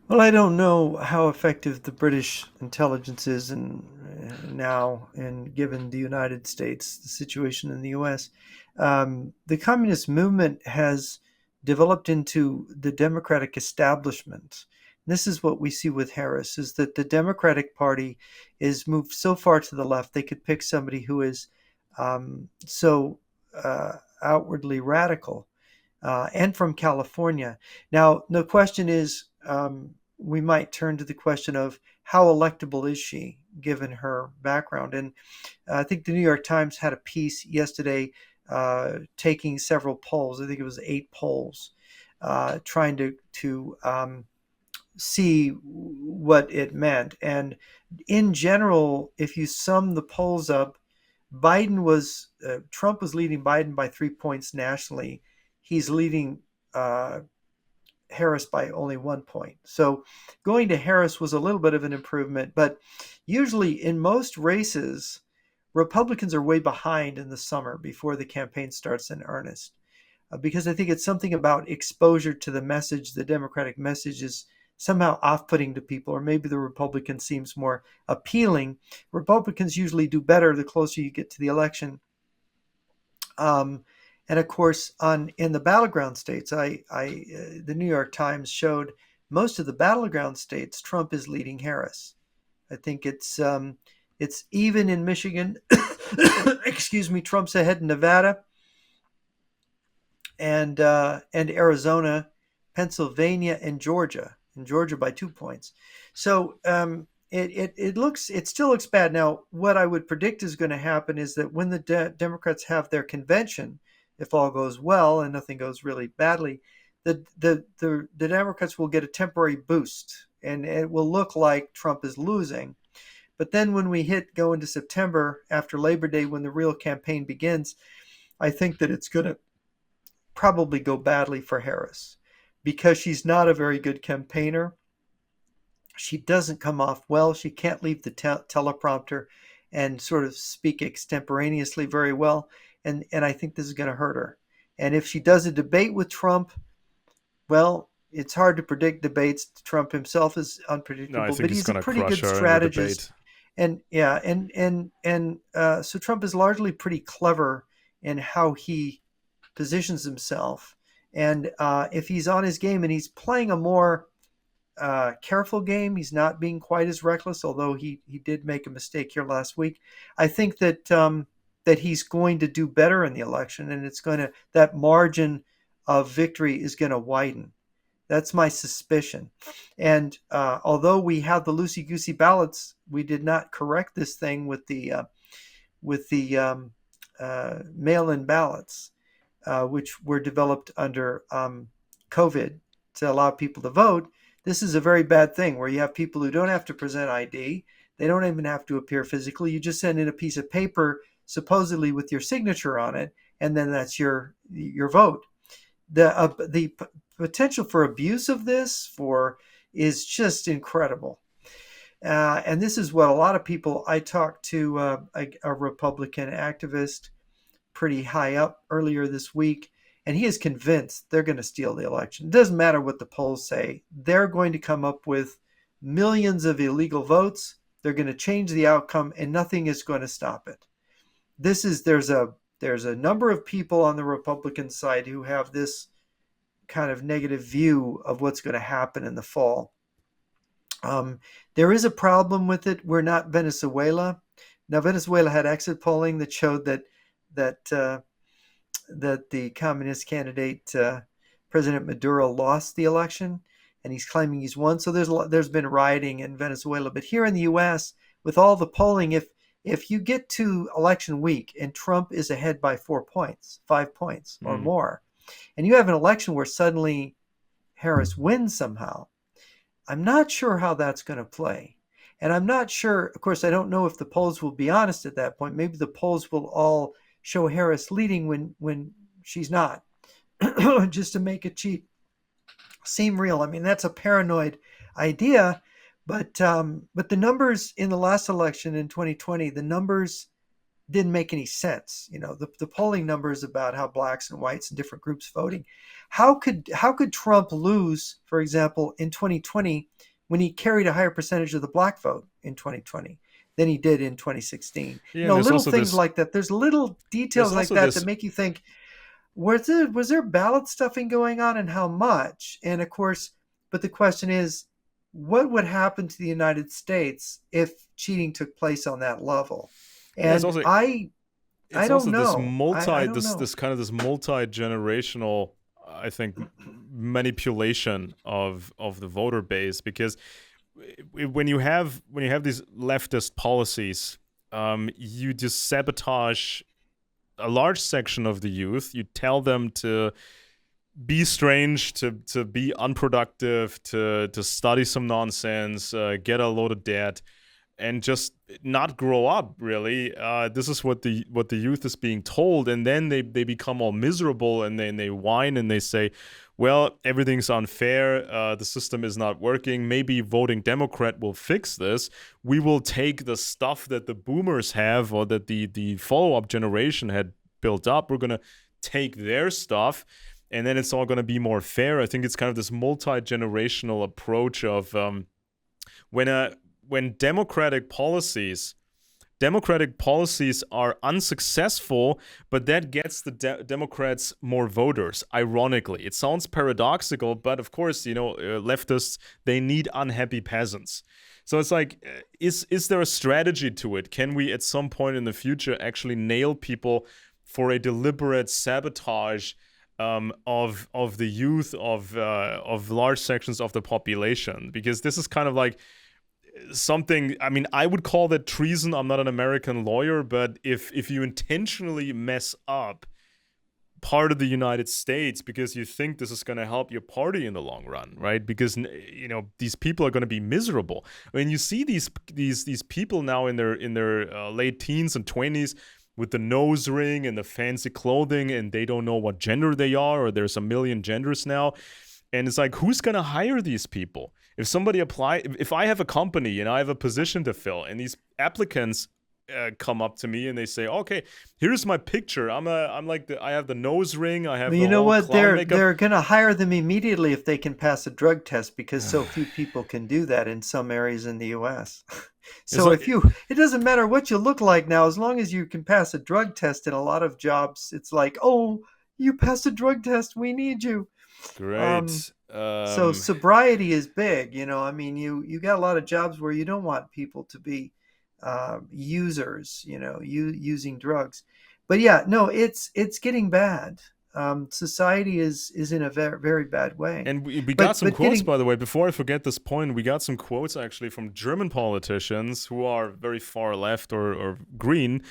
Well, I don't know how effective the British intelligence is now, and given the United States, the situation in the U.S. The communist movement has developed into the democratic establishment. This is what we see with Harris, is that the Democratic Party is moved so far to the left, they could pick somebody who is so outwardly radical, and from California. Now, the question is, we might turn to the question of how electable is she, given her background. And I think the New York Times had a piece yesterday taking several polls. I think it was 8 polls, trying to see what it meant. And in general, if you sum the polls up, Trump was leading Biden by 3 points nationally. He's leading Harris by only 1 point. So going to Harris was a little bit of an improvement, but usually in most races, Republicans are way behind in the summer before the campaign starts in earnest. Because I think it's something about exposure to the message. The Democratic message is somehow off-putting to people, or maybe the Republican seems more appealing. Republicans usually do better the closer you get to the election. And of course, in the battleground states, the New York Times showed most of the battleground states, Trump is leading Harris. I think it's even in Michigan. Excuse me, Trump's ahead in Nevada and Arizona, Pennsylvania, and Georgia. And Georgia by 2 points. So it still looks bad. Now, what I would predict is going to happen is that when the Democrats have their convention, if all goes well and nothing goes really badly, the Democrats will get a temporary boost, and it will look like Trump is losing. But then when we go into September, after Labor Day, when the real campaign begins, I think that it's going to probably go badly for Harris, because she's not a very good campaigner. She doesn't come off well. She can't leave the teleprompter and sort of speak extemporaneously very well. And I think this is going to hurt her. And if she does a debate with Trump, well, it's hard to predict debates. Trump himself is No, I unpredictable, think but he's he's a gonna pretty crush good her in the strategist. debate. And yeah, so Trump is largely pretty clever in how he positions himself. And if he's on his game and he's playing a more careful game, he's not being quite as reckless, although he did make a mistake here last week. I think that that he's going to do better in the election, and that margin of victory is going to widen. That's my suspicion. And although we have the loosey-goosey ballots, we did not correct this thing with the mail-in ballots, which were developed under COVID to allow people to vote. This is a very bad thing, where you have people who don't have to present ID. They don't even have to appear physically. You just send in a piece of paper, supposedly with your signature on it, and then that's your vote. The potential for abuse of this is just incredible. And this is what a lot of people, I talked to a Republican activist pretty high up earlier this week, and he is convinced they're going to steal the election. It doesn't matter what the polls say. They're going to come up with millions of illegal votes. They're going to change the outcome, and nothing is going to stop it. There's a number of people on the Republican side who have this kind of negative view of what's going to happen in the fall. There is a problem with it. We're not Venezuela. Now, Venezuela had exit polling that showed that the communist candidate, President Maduro, lost the election, and he's claiming he's won. So there's been rioting in Venezuela. But here in the U.S., with all the polling, if you get to election week and Trump is ahead by 4 points, 5 points or more, and you have an election where suddenly Harris wins somehow, I'm not sure how that's going to play. And I'm not sure, of course, I don't know if the polls will be honest at that point. Maybe the polls will all show Harris leading when she's not, just to make it seem real. I mean, that's a paranoid idea, but the numbers in the last election in 2020, the numbers didn't make any sense. The polling numbers about how blacks and whites and different groups voting. How could Trump lose, for example, in 2020 when he carried a higher percentage of the black vote in 2020 than he did in 2016? Yeah, Little things like that. There's little details like that make you think, was there ballot stuffing going on, and how much? And of course, but the question is, what would happen to the United States if cheating took place on that level? And I don't know. This kind of this multi-generational, I think, manipulation of the voter base, because when you have these leftist policies, you just sabotage a large section of the youth. You tell them to be strange, to be unproductive, to study some nonsense, get a load of debt, and just not grow up, really. This is what the youth is being told, and then they become all miserable, and then they whine and they say, well, everything's unfair, the system is not working, maybe voting Democrat will fix this. We will take the stuff that the boomers have, or that the follow-up generation had built up, we're going to take their stuff, and then it's all going to be more fair. I think it's kind of this multi-generational approach of when democratic policies are unsuccessful, but that gets the Democrats more voters. Ironically, it sounds paradoxical, but of course, leftists, they need unhappy peasants. So it's like, is there a strategy to it? Can we at some point in the future actually nail people for a deliberate sabotage of the youth, of large sections of the population? Because this is kind of like something, I mean, I would call that treason. I'm not an American lawyer, but if you intentionally mess up part of the United States because you think this is going to help your party in the long run, right? Because these people are going to be miserable. I mean, you see these people now in their late teens and 20s with the nose ring and the fancy clothing, and they don't know what gender they are, or there's a million genders now. And it's like, who's going to hire these people? If I have a company and I have a position to fill, and these applicants come up to me and they say, okay, here's my picture. I have the nose ring. I have. Well, you know what? They're going to hire them immediately if they can pass a drug test, because so few people can do that in some areas in the U.S. So it doesn't matter what you look like now, as long as you can pass a drug test in a lot of jobs, it's like, oh, you passed a drug test, we need you. Great. So sobriety is big, I mean, you got a lot of jobs where you don't want people to be users, using drugs. But yeah, no, it's getting bad. Society is in a very, very bad way. And we got some quotes, by the way, before I forget this point, we got some quotes actually from German politicians who are very far left or green.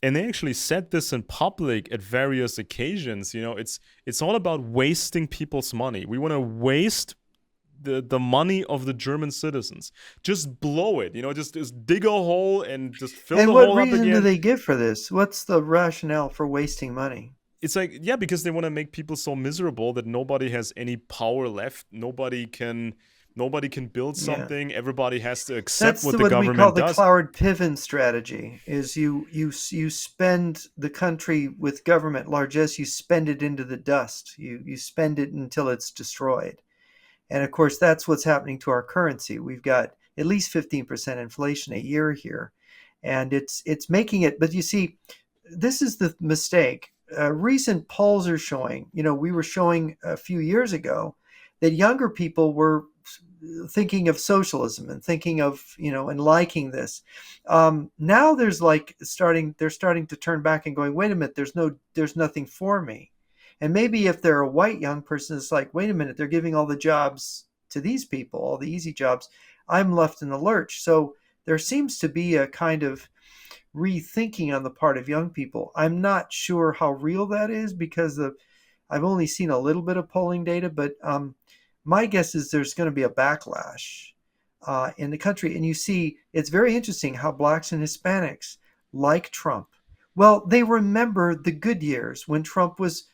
And they actually said this in public at various occasions. It's all about wasting people's money. We want to waste the money of the German citizens. Just blow it. Just dig a hole and just fill the hole up again. And what reason do they give for this? What's the rationale for wasting money? It's like, yeah, because they want to make people so miserable that nobody has any power left. Nobody can Nobody can build Yeah. something. Everybody has to accept That's what the what we call government the does. Cloward Piven strategy. Is you spend the country with government largesse, you spend it into the dust. You spend it until it's destroyed. And of course, that's what's happening to our currency. We've got at least 15% inflation a year here, and it's making it. But you see, this is the mistake. Recent polls are showing. We were showing a few years ago that younger people were thinking of socialism and thinking of and liking this. Now there's like they're starting to turn back and going, wait a minute, there's nothing for me. And maybe if they're a white young person, it's like, wait a minute, they're giving all the jobs to these people, all the easy jobs. I'm left in the lurch. So there seems to be a kind of rethinking on the part of young people. I'm not sure how real that is because I've only seen a little bit of polling data, but my guess is there's going to be a backlash in the country. And you see, it's very interesting how blacks and Hispanics like Trump. Well, they remember the good years when Trump was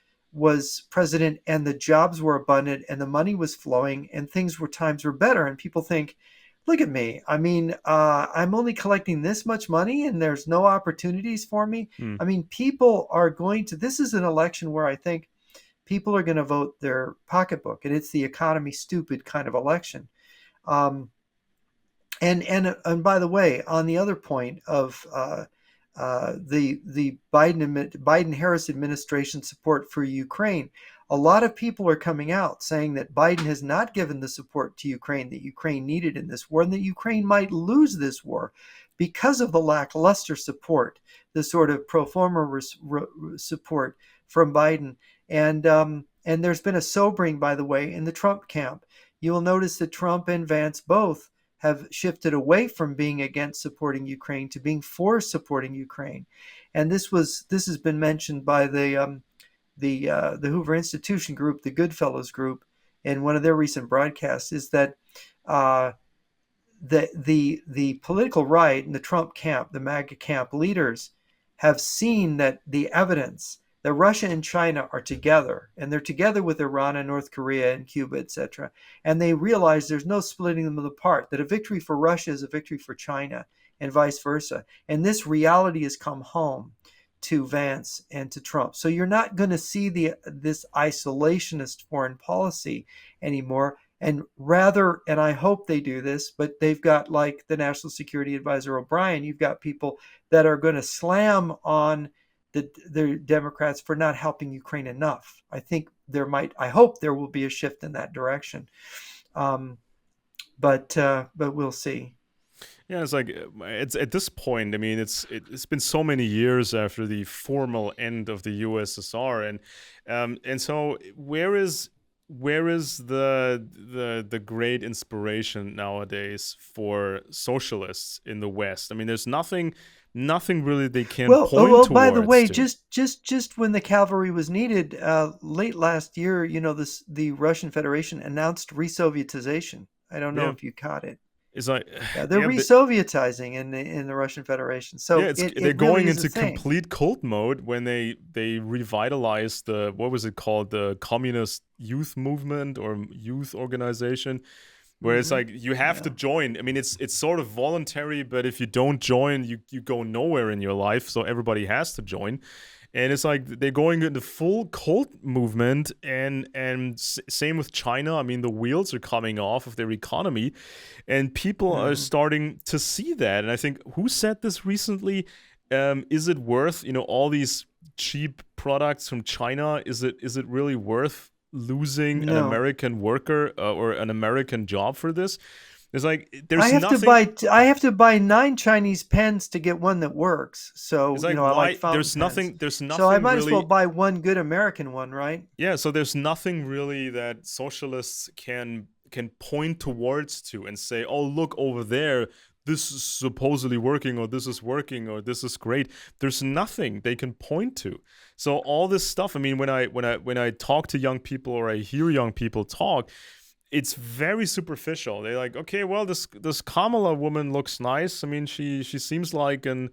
president and the jobs were abundant and the money was flowing and times were better. And people think, look at me. I mean, I'm only collecting this much money and there's no opportunities for me. Hmm. I mean, people are going to, this is an election where I think people are going to vote their pocketbook, and it's the economy stupid kind of election. Um, and by the way, on the other point of the Biden Harris administration support for Ukraine, a lot of people are coming out saying that Biden has not given the support to Ukraine that Ukraine needed in this war, and that Ukraine might lose this war because of the lackluster support, the sort of pro forma support from Biden. And there's been a sobering, by the way, in the Trump camp. You will notice that Trump and Vance both have shifted away from being against supporting Ukraine to being for supporting Ukraine. And this has been mentioned by the Hoover Institution group, the Goodfellows group, in one of their recent broadcasts, is that uh, the political right and the Trump camp, the MAGA camp leaders, have seen that the evidence that Russia and China are together, and they're together with Iran and North Korea and Cuba, etc. And they realize there's no splitting them apart, that a victory for Russia is a victory for China and vice versa. And this reality has come home to Vance and to Trump. So you're not going to see this isolationist foreign policy anymore. And rather, and I hope they do this, but they've got, like the National Security Advisor O'Brien, you've got people that are going to slam on the Democrats for not helping Ukraine enough. I hope there will be a shift in that direction. But we'll see. Yeah, it's like it's at this point. I mean, it's been so many years after the formal end of the USSR, and so where is the great inspiration nowadays for socialists in the West? I mean, there's nothing really they can point By the towards way, to. just when the cavalry was needed, late last year, the Russian Federation announced re-Sovietization. I don't know Yeah, if you caught it. it's like Yeah, they're yeah, re-Sovietizing in the Russian Federation. yeah, So they're it going really is a into thing. complete cult mode when they revitalized the, what was it called, the communist youth movement or youth organization, where it's Hmm. like you have to Yeah. join. I mean, it's sort of voluntary, but if you don't join, you go nowhere in your life. So everybody has to join, and it's like they're going into full cult movement, and same with China. I mean, the wheels are coming off of their economy, and people are Hmm. starting to see that. And I think, who said this recently? Is it worth, all these cheap products from China? Is it really worth losing an No. American worker or an American job for this? It's like there's nothing. I have to buy 9 Chinese pens to get one that works. It's So, like, I like why? fountain There's pens. nothing. There's So I nothing might as well really. buy one good American one, right? Yeah. So there's nothing really that socialists can point towards to and say, oh, look over there, this is supposedly working, or this is working, or this is great. There's nothing they can point to. So all this stuff, I mean, when I talk to young people, or I hear young people talk, it's very superficial. They're like, okay, well, this Kamala woman looks nice. I mean, she seems like an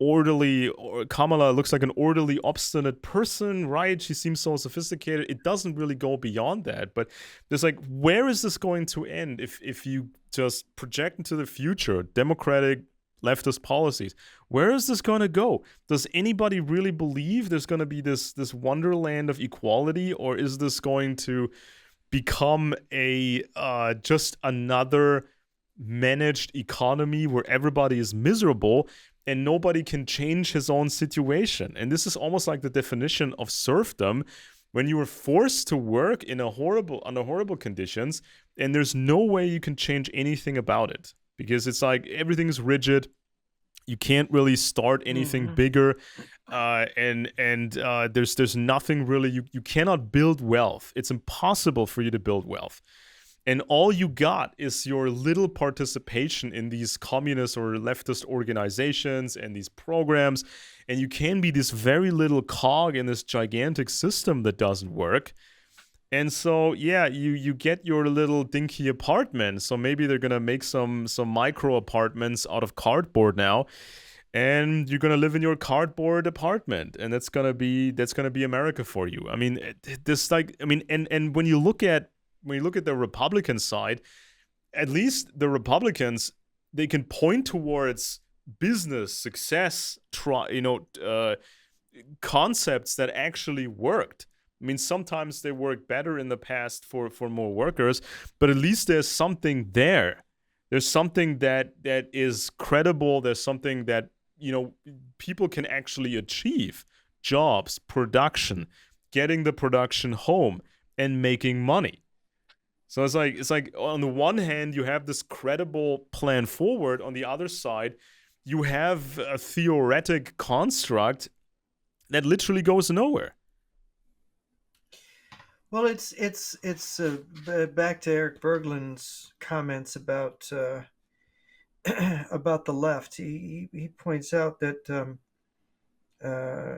orderly, or Kamala looks like an orderly, obstinate person, right? She seems so sophisticated. It doesn't really go beyond that. But there's like, where is this going to end if you just project into the future democratic leftist policies? Where is this going to go? Does anybody really believe there's going to be this wonderland of equality, or is this going to become a just another managed economy where everybody is miserable and nobody can change his own situation? And this is almost like the definition of serfdom, when you are forced to work in under horrible conditions, and there's no way you can change anything about it, because it's like everything is rigid. You can't really start anything bigger, and there's nothing really. You cannot build wealth. It's impossible for you to build wealth, and all you got is your little participation in these communist or leftist organizations and these programs, and you can be this very little cog in this gigantic system that doesn't work. And so, yeah, you get your little dinky apartment. So maybe they're gonna make some micro apartments out of cardboard now, and you're gonna live in your cardboard apartment, and that's gonna be America for you. I mean, this like I mean, and when you look at the Republican side, at least the Republicans, they can point towards business success, concepts that actually worked. I mean, sometimes they work better in the past for more workers, but at least there's something there. There's something that is credible. There's something that, people can actually achieve: jobs, production, getting the production home, and making money. So it's like on the one hand, you have this credible plan forward. On the other side, you have a theoretic construct that literally goes nowhere. Well, it's back to Eric Berglund's comments about about the left. He points out that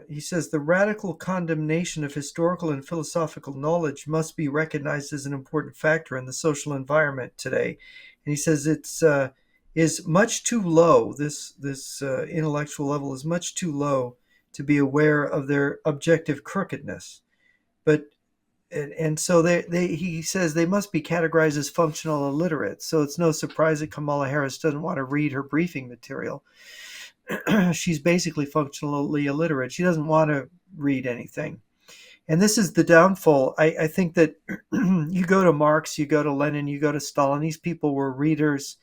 he says the radical condemnation of historical and philosophical knowledge must be recognized as an important factor in the social environment today. And he says it's is much too low. This intellectual level is much too low to be aware of their objective crookedness. But and so he says they must be categorized as functional illiterate. So it's no surprise that Kamala Harris doesn't want to read her briefing material. She's basically functionally illiterate. She doesn't want to read anything. And this is the downfall. I think that you go to Marx, you go to Lenin, you go to Stalin. These people were readers.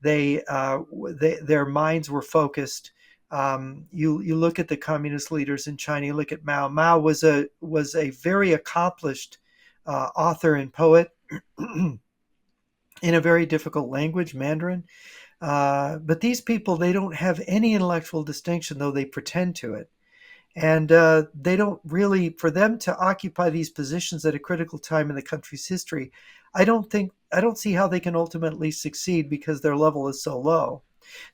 Their minds were focused. You look at the communist leaders in China. You look at Mao. Mao was a very accomplished author and poet in a very difficult language, Mandarin. But these people, they don't have any intellectual distinction, though they pretend to it. And they don't really, for them to occupy these positions at a critical time in the country's history, I don't see how they can ultimately succeed because their level is so low.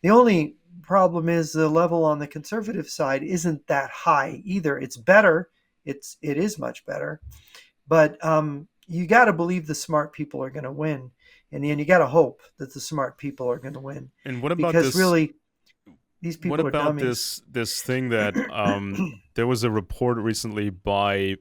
The only problem is the level on the conservative side isn't that high either. It's better. It is much better. But you got to believe the smart people are going to win. In the end, you got to hope that the smart people are going to win. And what about because this? Really, these people what are about dummies. this thing that there was a report recently by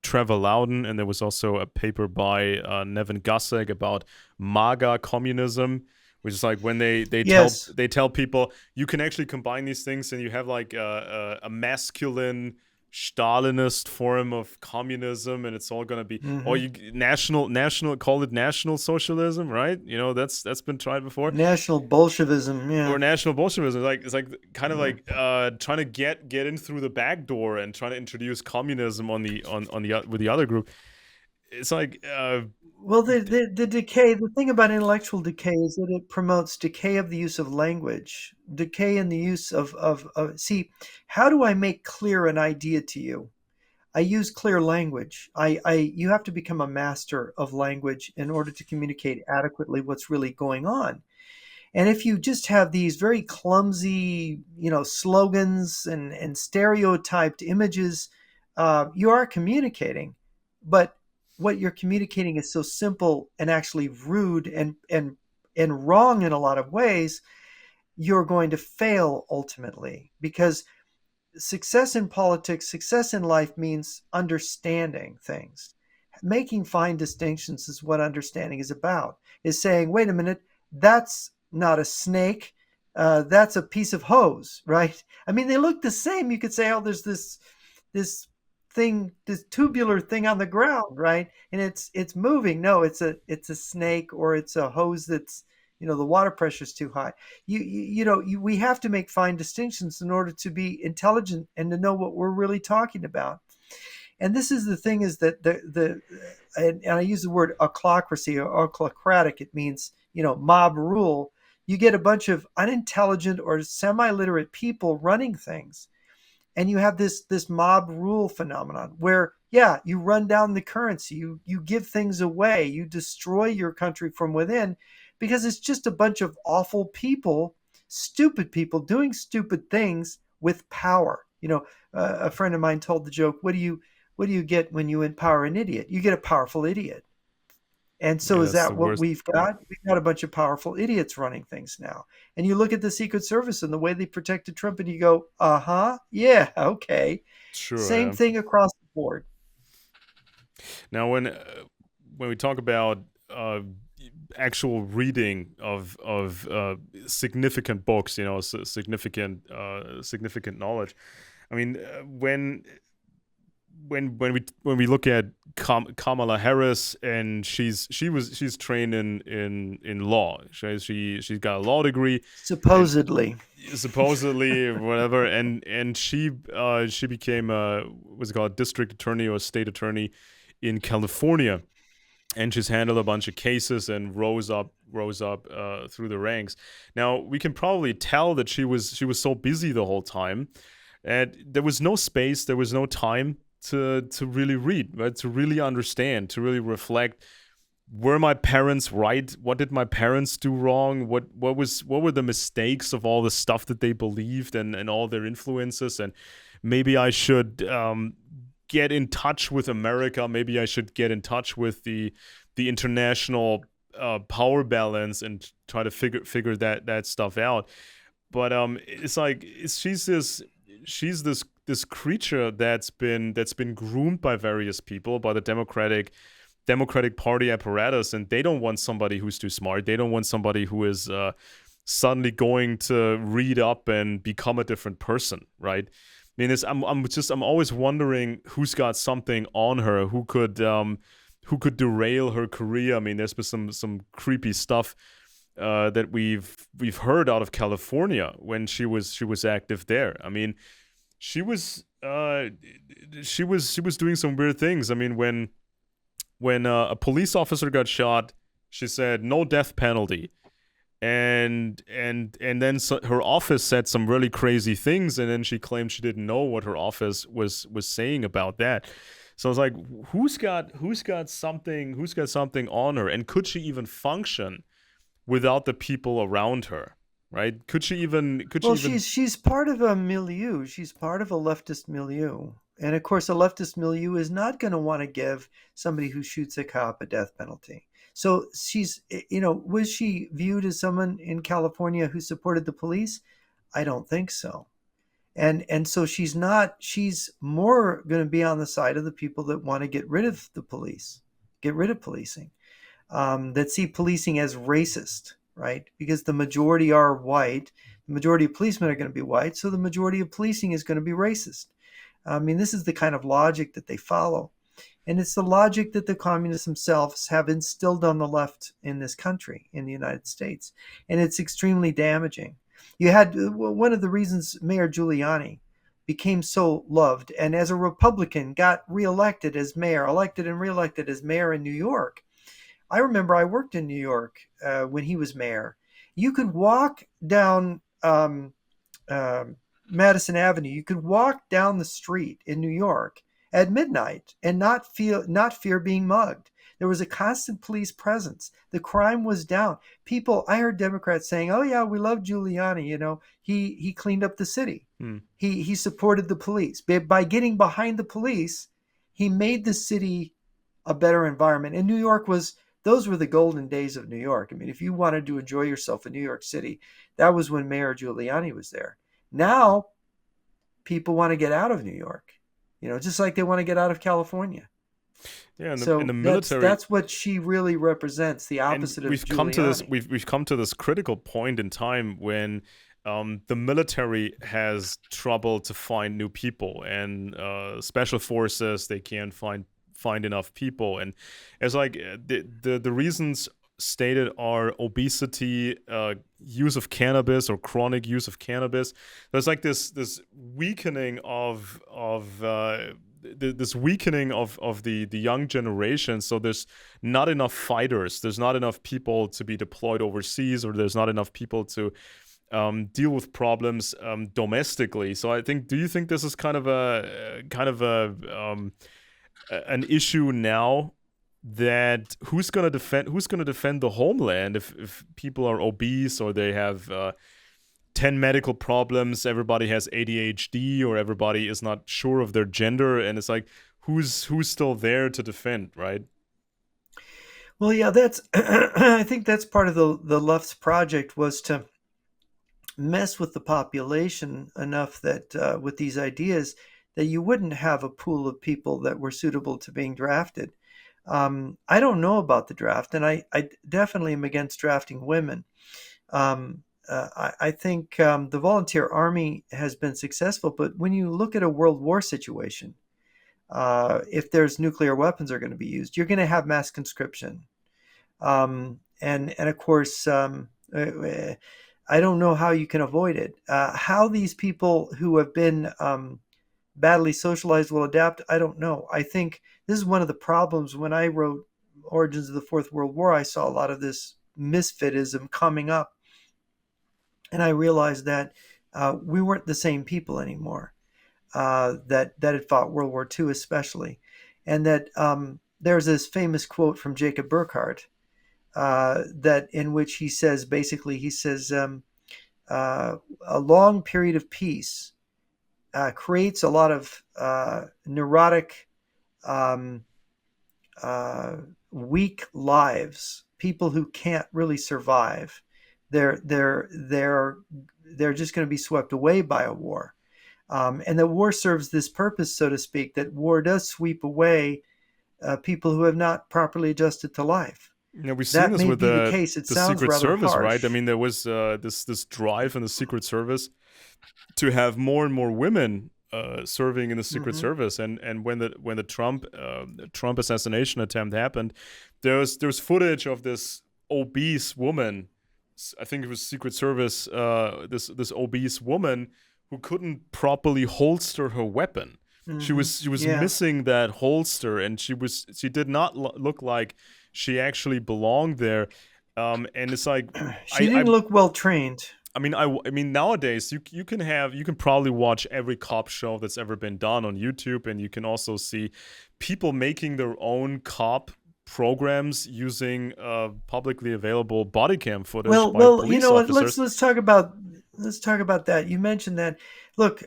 Trevor Loudon, and there was also a paper by Nevin Gussek about MAGA communism, which is like when they Yes. tell people you can actually combine these things, and you have like a masculine Stalinist form of communism, and it's all gonna be you national call it national socialism, right? That's been tried before. National Bolshevism, yeah. Or national Bolshevism, it's like kind of like trying to get in through the back door and trying to introduce communism on the with the other group. It's like Well, the decay, the thing about intellectual decay is that it promotes decay of the use of language, decay in the use see, how do I make clear an idea to you? I use clear language. You have to become a master of language in order to communicate adequately what's really going on. And if you just have these very clumsy, slogans and stereotyped images, you are communicating, but what you're communicating is so simple and actually rude and wrong in a lot of ways. you're going to fail ultimately, because success in politics, success in life means understanding things. Making fine distinctions is what understanding is about. Is saying, wait a minute, that's not a snake, that's a piece of hose, right? I mean, they look the same. You could say, oh, there's this thing, this tubular thing on the ground, right? And it's moving. No, it's a snake, or it's a hose that's, the water pressure is too high. We have to make fine distinctions in order to be intelligent and to know what we're really talking about. And this is the thing, is that and I use the word ochlocracy or ochlocratic. It means, mob rule. You get a bunch of unintelligent or semi-literate people running things, and you have this mob rule phenomenon where, yeah, you run down the currency, you give things away, you destroy your country from within, because it's just a bunch of awful people, stupid people doing stupid things with power. A friend of mine told the joke, what do you get when you empower an idiot? You get a powerful idiot. And so Yeah, is that's the that what worst. we've got? We've got a bunch of powerful idiots running things now. And you look at the Secret Service and the way they protected Trump, and you go, uh-huh, yeah, okay. Sure. Same Yeah. thing across the board. Now, when we talk about actual reading of significant books, significant knowledge. I mean, when we look at Kamala Harris, and she's trained in law. She's got a law degree, and Supposedly. supposedly whatever, and she became a, what's it called, district attorney or state attorney in California, and she's handled a bunch of cases and rose up through the ranks. Now we can probably tell that she was so busy the whole time, and there was no space, there was no time to really read, right? To really understand, to really reflect. Were my parents right? What did my parents do wrong? What were the mistakes of all the stuff that they believed, and all their influences? And maybe I should get in touch with America. Maybe I should get in touch with the international power balance and try to figure that stuff out. But it's like she's this creature that's been groomed by various people, by the Democratic Party apparatus, and they don't want somebody who's too smart. They don't want somebody who is suddenly going to read up and become a different person, right? I mean, I'm always wondering who's got something on her, who could derail her career. I mean, there's been some creepy stuff that we've heard out of California when she was active there. I mean, she was doing some weird things. I mean, when a police officer got shot, she said no death penalty, and then her office said some really crazy things, and then she claimed she didn't know what her office was saying about that. So I was like, who's got something on her, and could she even function without the people around her, right? Could she even Well, she's part of a milieu. She's part of a leftist milieu. And of course, a leftist milieu is not going to want to give somebody who shoots a cop a death penalty. So was she viewed as someone in California who supported the police? I don't think so. And so she's more going to be on the side of the people that want to get rid of the police, get rid of policing, that see policing as racist, right? Because the majority are white, the majority of policemen are going to be white, so the majority of policing is going to be racist. I mean, this is the kind of logic that they follow. And it's the logic that the communists themselves have instilled on the left in this country, in the United States. And it's extremely damaging. You had one of the reasons Mayor Giuliani became so loved, and as a Republican got reelected as mayor, elected and reelected as mayor in New York. I remember I worked in New York when he was mayor. You could walk down Madison Avenue. You could walk down the street in New York at midnight and not fear being mugged. There was a constant police presence. The crime was down. I heard Democrats saying, "Oh yeah, we love Giuliani. He cleaned up the city. Hmm. He supported the police. By getting behind the police, he made the city a better environment." And New York was those were the golden days of New York. I mean, if you wanted to enjoy yourself in New York City, that was when Mayor Giuliani was there. Now people want to get out of New York, just like they want to get out of California. Yeah, in the So that's military, that's what she really represents, the and opposite of we've come to this Giuliani. we've come to this critical point in time when the military has trouble to find new people, and special forces, they can't find enough people, and it's like the reasons stated are obesity, use of cannabis or chronic use of cannabis. There's like this weakening this weakening of the young generation. So there's not enough fighters. There's not enough people to be deployed overseas, or there's not enough people to deal with problems domestically. So I think, do you think this is kind of an issue now, that who's going to defend the homeland if people are obese, or they have 10 medical problems, everybody has ADHD, or everybody is not sure of their gender, and it's like, who's still there to defend, right? Well, yeah, that's I think that's part of the left's project, was to mess with the population enough that with these ideas, that you wouldn't have a pool of people that were suitable to being drafted. I don't know about the draft, and I definitely am against drafting women. I think the volunteer army has been successful, but when you look at a world war situation, if there's nuclear weapons are going to be used, you're going to have mass conscription. And of course, I don't know how you can avoid it. How these people who have been badly socialized will adapt, I don't know. I think this is one of the problems. When I wrote Origins of the Fourth World War, I saw a lot of this misfitism coming up. And I realized that we weren't the same people anymore that had fought World War II, especially. And that there's this famous quote from Jacob Burckhardt, that in which he says, basically, he says, a long period of peace creates a lot of neurotic, um, weak lives, people who can't really survive. They're just going to be swept away by a war. And the war serves this purpose, so to speak, that war does sweep away people who have not properly adjusted to life. Yeah, we've seen That this may with be the case. It the sounds Secret rather Service, right? I harsh. mean, there was this drive in the Secret Service to have more and more women serving in the Secret Hmm. Service, and when the Trump assassination attempt happened, there's footage of this obese woman. I think it was Secret Service. This obese woman who couldn't properly holster her weapon. Hmm. She was Yeah. missing that holster, and she did not look like she actually belonged there. And it's like, She I didn't look well trained. I mean, nowadays you can probably watch every cop show that's ever been done on YouTube, and you can also see people making their own cop programs using publicly available body cam footage by Well, you police know what? Let's officers. let's talk about that. You mentioned that. Look,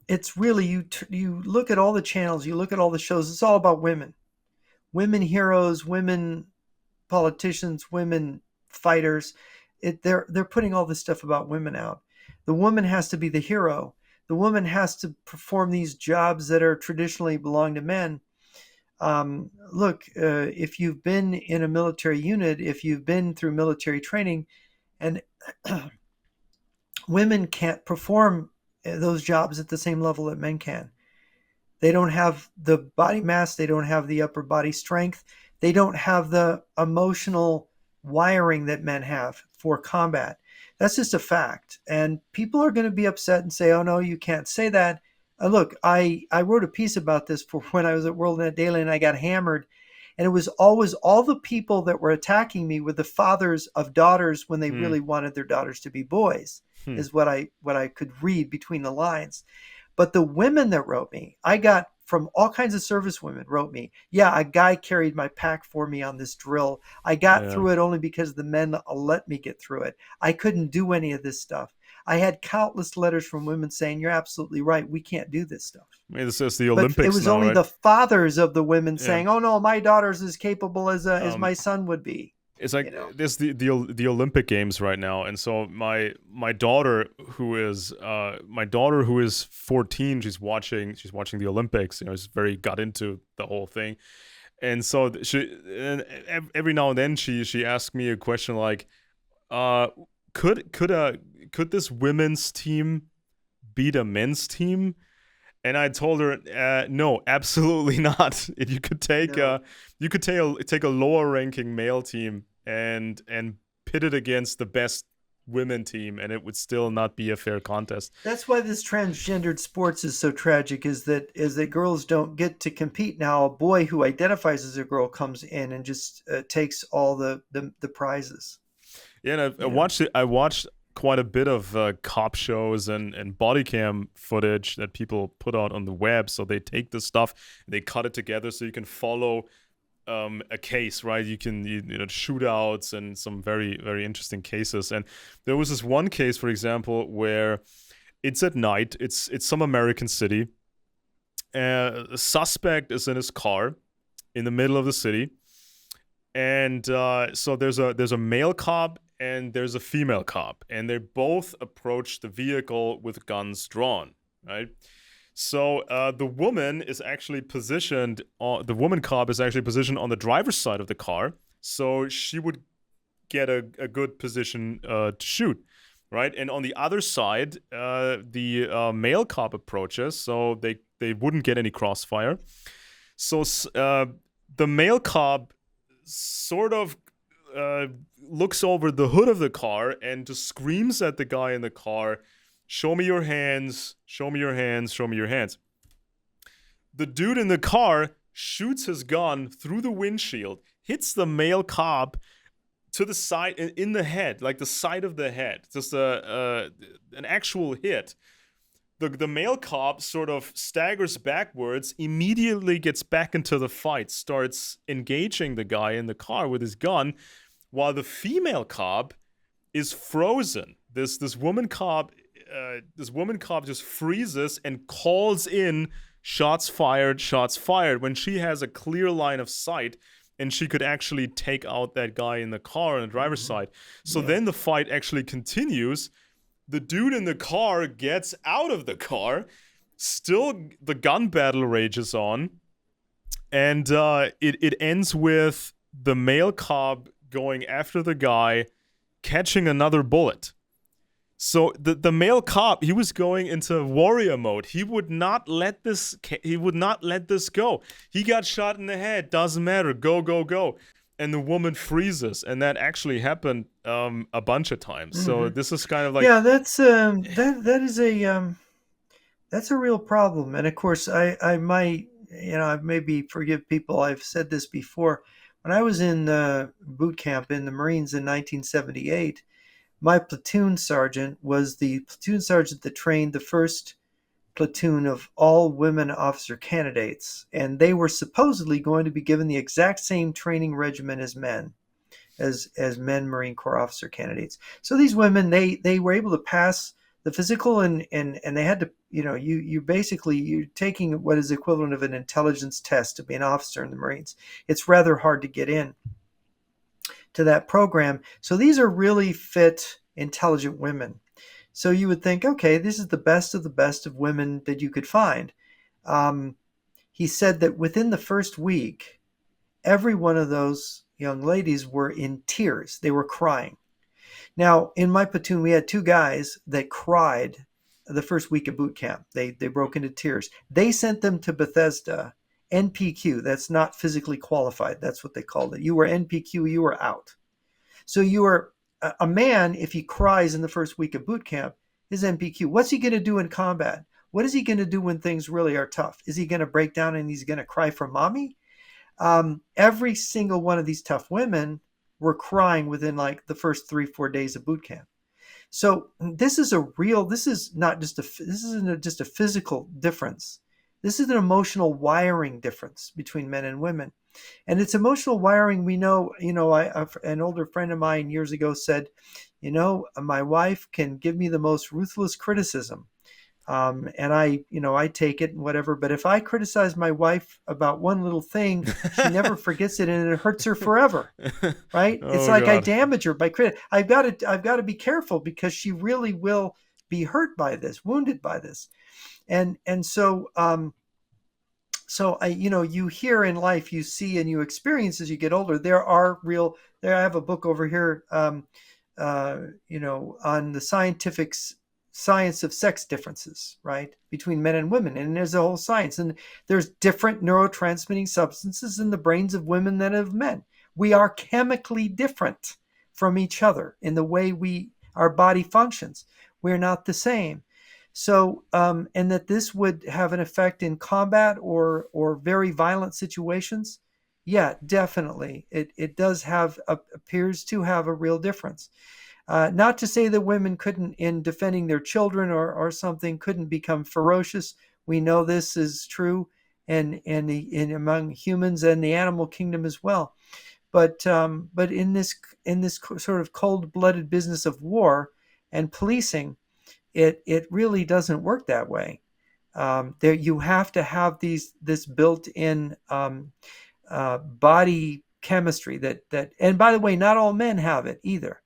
it's really you look at all the channels, you look at all the shows. It's all about women, women heroes, women politicians, women fighters. They're putting all this stuff about women out. The woman has to be the hero. The woman has to perform these jobs that are traditionally belong to men. Look, if you've been in a military unit, if you've been through military training, and women can't perform those jobs at the same level that men can. They don't have the body mass, they don't have the upper body strength, they don't have the emotional wiring that men have for combat. That's just a fact. And people are going to be upset and say, oh, no, you can't say that. Look, I wrote a piece about this for when I was at WorldNet Daily, and I got hammered. And it was always all the people that were attacking me were the fathers of daughters when they Hmm. really wanted their daughters to be boys, Hmm. is what I could read between the lines. But the women that wrote me, I got from all kinds of service women wrote me, yeah, a guy carried my pack for me on this drill. I got Yeah. through it only because the men let me get through it. I couldn't do any of this stuff. I had countless letters from women saying, "You're absolutely right. We can't do this stuff." I mean, this is the But it Olympics was now, only right? the fathers of the women Yeah. saying, "Oh no, my daughter's as capable as Um, my son would be." it's like You know. there's the Olympic Games right now, and so my daughter who is 14, she's watching the Olympics. She's very got into the whole thing, and so every now and then she asks me a question like, uh, could this women's team beat a men's team? And I told her, no, absolutely not. If No. you could take a lower ranking male team and pit it against the best women team, and it would still not be a fair contest. That's why this transgendered sports is so tragic, is that girls don't get to compete now. A boy who identifies as a girl comes in and just takes all the prizes. Yeah, and I You know. watched it. I watched quite a bit of cop shows and body cam footage that people put out on the web. So they take this stuff, they cut it together so you can follow a case, right? You know, shootouts and some very very interesting cases. And there was this one case, for example, where it's at night. It's some American city. The suspect is in his car in the middle of the city, and so there's a male cop and there's a female cop, and they both approach the vehicle with guns drawn, right? So the woman is actually positioned. The woman cop is actually positioned on the driver's side of the car, so she would get a good position to shoot, right? And on the other side, the male cop approaches, so they wouldn't get any crossfire. So the male cop sort of uh, looks over the hood of the car and just screams at the guy in the car, "Show me your hands, show me your hands, show me your hands." The dude in the car shoots his gun through the windshield, hits the male cop to the side in the head, like the side of the head, just an actual hit. The male cop sort of staggers backwards, immediately gets back into the fight, starts engaging the guy in the car with his gun, while the female cop is frozen. This woman cop just freezes and calls in shots fired when she has a clear line of sight and she could actually take out that guy in the car on the driver's Mm-hmm. side. So Yeah. then the fight actually continues. The dude in the car gets out of the car. Still, the gun battle rages on, and it ends with the male cop going after the guy, catching another bullet. So the male cop, he was going into warrior mode. He would not let this go. He got shot in the head. Doesn't matter. Go go go. And the woman freezes, and that actually happened a bunch of times. So Hmm. this is kind of like, Yeah, that is that's a real problem. And of course, I might, I maybe forgive people. I've said this before. When I was in boot camp in the Marines in 1978, my platoon sergeant was the platoon sergeant that trained the first platoon of all women officer candidates, and they were supposedly going to be given the exact same training regimen as men, as men Marine Corps officer candidates. So these women, they were able to pass the physical, and they had to, you basically, you're taking what is equivalent of an intelligence test to be an officer in the Marines. It's rather hard to get in to that program. So these are really fit, intelligent women. So you would think, okay, this is the best of women that you could find. Um, he said that within the first week, every one of those young ladies were in tears. They were crying. Now, in my platoon, we had two guys that cried the first week of boot camp. They broke into tears. They sent them to Bethesda, NPQ. That's not physically qualified. That's what they called it. You were NPQ, you were out. So you are a man, if he cries in the first week of boot camp, his NPQ. What's he going to do in combat? What is he going to do when things really are tough? Is he going to break down and he's going to cry for mommy? Every single one of these tough women were crying within like the first 3-4 days of boot camp. So this is this is not just this isn't just a physical difference. This is an emotional wiring difference between men and women. And it's emotional wiring. We know, an older friend of mine years ago said, My wife can give me the most ruthless criticism, and I take it and whatever. But if I criticize my wife about one little thing, she never forgets it, and it hurts her forever. Right? It's Oh like I God. damage her by crit. I've got to be careful because she really will be hurt by this, wounded by this, and so you hear in life, you see and you experience as you get older. There I have a book over here, on the science of sex differences, right, between men and women, and there's a whole science, and there's different neurotransmitting substances in the brains of women than of men. We are chemically different from each other in the way our body functions. We're not the same. So, and that this would have an effect in combat or very violent situations. Yeah, definitely. It does appears to have a real difference. Not to say that women couldn't, in defending their children or something, couldn't become ferocious. We know this is true, and among humans and the animal kingdom as well. But in this sort of cold-blooded business of war and policing, it really doesn't work that way. There you have to have this built-in body chemistry that and by the way, not all men have it either.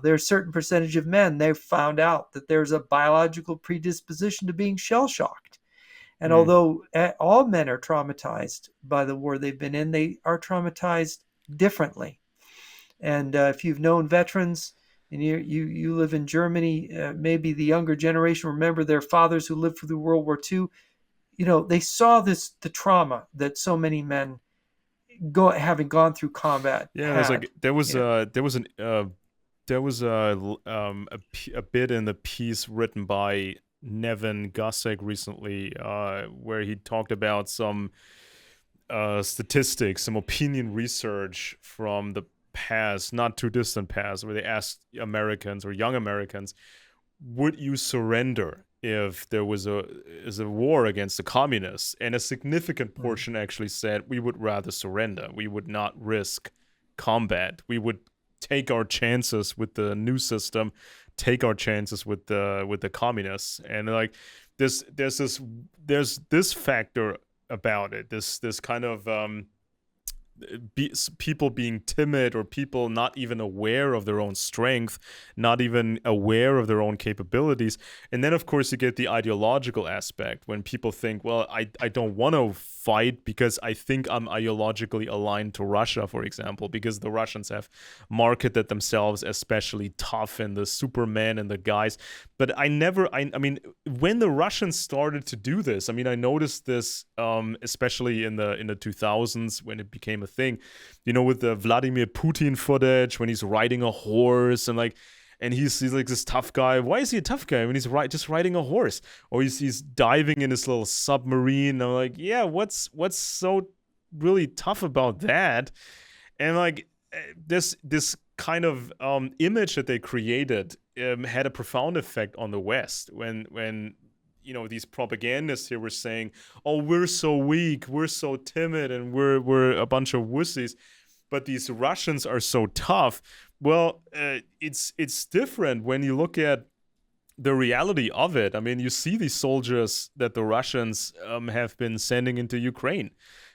There's a certain percentage of men, they've found out that there's a biological predisposition to being shell shocked. And Hmm. although all men are traumatized by the war they've been in, they are traumatized differently. And if you've known veterans and you live in Germany, maybe the younger generation remember their fathers who lived through World War II. They saw the trauma that so many men having gone through combat Yeah, there's had. like there was You know, there was a bit in the piece written by Nevin Gusick recently, where he talked about some statistics, some opinion research from the past, not too distant past, where they asked Americans or young Americans, would you surrender if there was a war against the communists? And a significant mm, portion actually said we would rather surrender. We would not risk combat. We would take our chances with the new system, take our chances with the communists. And like there's this factor about it. This kind of people being timid or people not even aware of their own strength, not even aware of their own capabilities. And then, of course, you get the ideological aspect when people think, well, I don't want to fight because I think I'm ideologically aligned to Russia, for example, because the Russians have marketed themselves as especially tough and the Superman and the guys. But I mean, when the Russians started to do this, I mean, I noticed this, especially in the 2000s when it became a thing, with the Vladimir Putin footage when he's riding a horse and he's like this tough guy. Why is he a tough guy when he's just riding a horse? Or he's diving in his little submarine. I'm like, yeah, what's so really tough about that? And like this kind of image that they created had a profound effect on the West when these propagandists here were saying, oh, we're so weak, we're so timid, and we're a bunch of wussies, but these Russians are so tough. Well, it's different when you look at the reality of it. I mean, you see these soldiers that the Russians have been sending into Ukraine.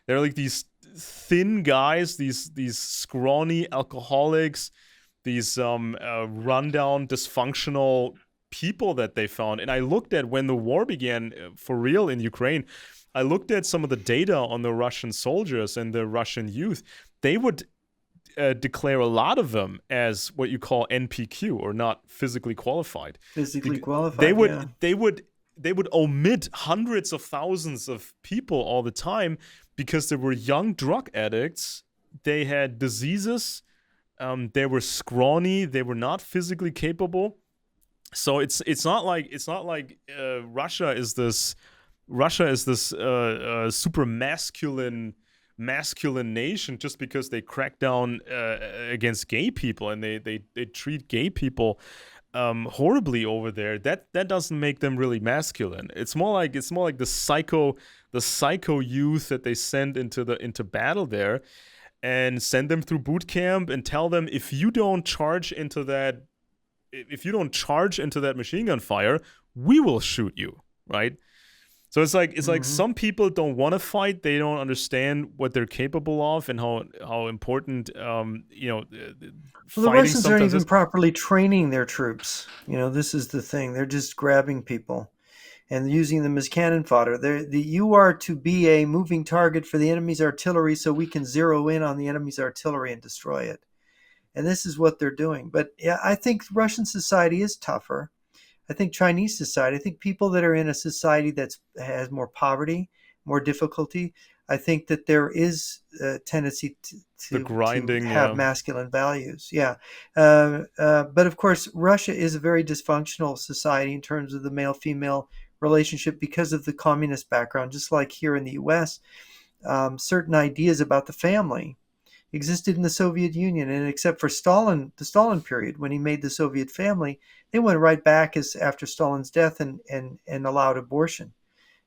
They're like these thin guys, these scrawny alcoholics, these rundown, dysfunctional people that they found. And I looked at when the war began for real in Ukraine, I looked at some of the data on the Russian soldiers and the Russian youth. They would declare a lot of them as what you call NPQ, or not physically qualified. physically They qualified, yeah. would they would they would omit hundreds of thousands of people all the time because they were young drug addicts. They had diseases. They were scrawny. They were not physically capable. So it's not like Russia is this super masculine nation just because they crack down against gay people and they treat gay people horribly over there. That doesn't make them really masculine. It's more like the psycho youth that they send into battle there and send them through boot camp and tell them, if you don't charge into that if you don't charge into that machine gun fire, we will shoot you, right? So it's like Hmm. some people don't want to fight. They don't understand what they're capable of and how important Well, the fighting Russians aren't sometimes even is. properly training their troops. This is the thing. They're just grabbing people and using them as cannon fodder. You are to be a moving target for the enemy's artillery so we can zero in on the enemy's artillery and destroy it. And this is what they're doing. But yeah, I think Russian society is tougher. I think Chinese society, I think people that are in a society that has more poverty, more difficulty, I think that there is a tendency The to grinding, have yeah. masculine values. Yeah. But of course, Russia is a very dysfunctional society in terms of the male female relationship because of the communist background, just like here in the US. Certain ideas about the family existed in the Soviet Union, and except for Stalin, the Stalin period, when he made the Soviet family, they went right back as after Stalin's death and allowed abortion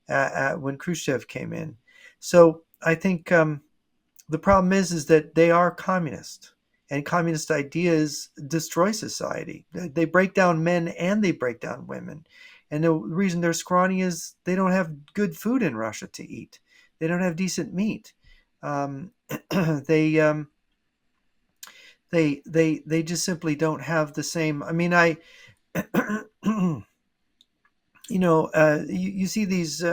when Khrushchev came in. So I think the problem is that they are communist, and communist ideas destroy society. They break down men and they break down women, and the reason they're scrawny is they don't have good food in Russia to eat. They don't have decent meat. Um, they they just simply don't have the same. I mean, I you see these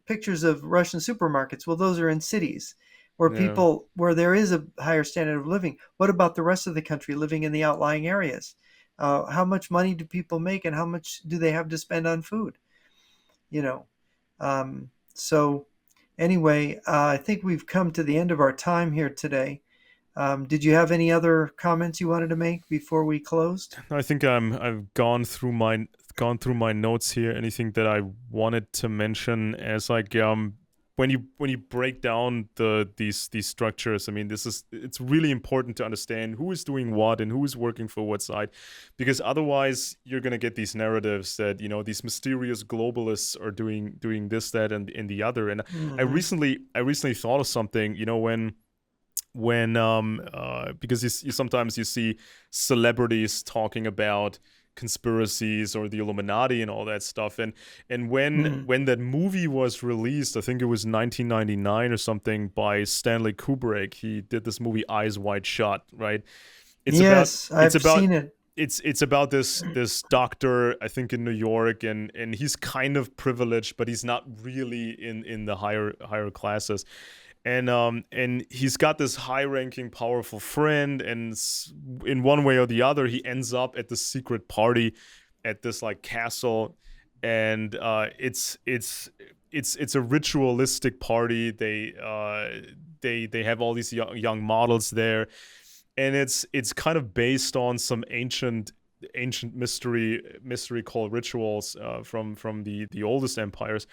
pictures of Russian supermarkets. Well, those are in cities Yeah. where there is a higher standard of living. What about the rest of the country living in the outlying areas? How much money do people make, and how much do they have to spend on food? You know, so anyway, I think we've come to the end of our time here today. Did you have any other comments you wanted to make before we closed? I think I've gone through my notes here. Anything that I wanted to mention as like when you break down these structures, I mean, it's really important to understand who is doing what and who is working for what side, because otherwise you're gonna get these narratives that these mysterious globalists are doing this, that, and the other. And I Hmm. recently I recently thought of something, when because you sometimes you see celebrities talking about conspiracies or the Illuminati and all that stuff, and when Hmm. when that movie was released, I think it was 1999 or something, by Stanley Kubrick. He did this movie Eyes Wide Shut, right? it's about Yes, it's I've about seen it. it's about this doctor, I think, in New York, and he's kind of privileged, but he's not really in the higher classes, and he's got this high-ranking, powerful friend, and in one way or the other, he ends up at this secret party at this like castle, and it's a ritualistic party. They have all these young models there, and it's kind of based on some ancient mystery called rituals from the oldest empires.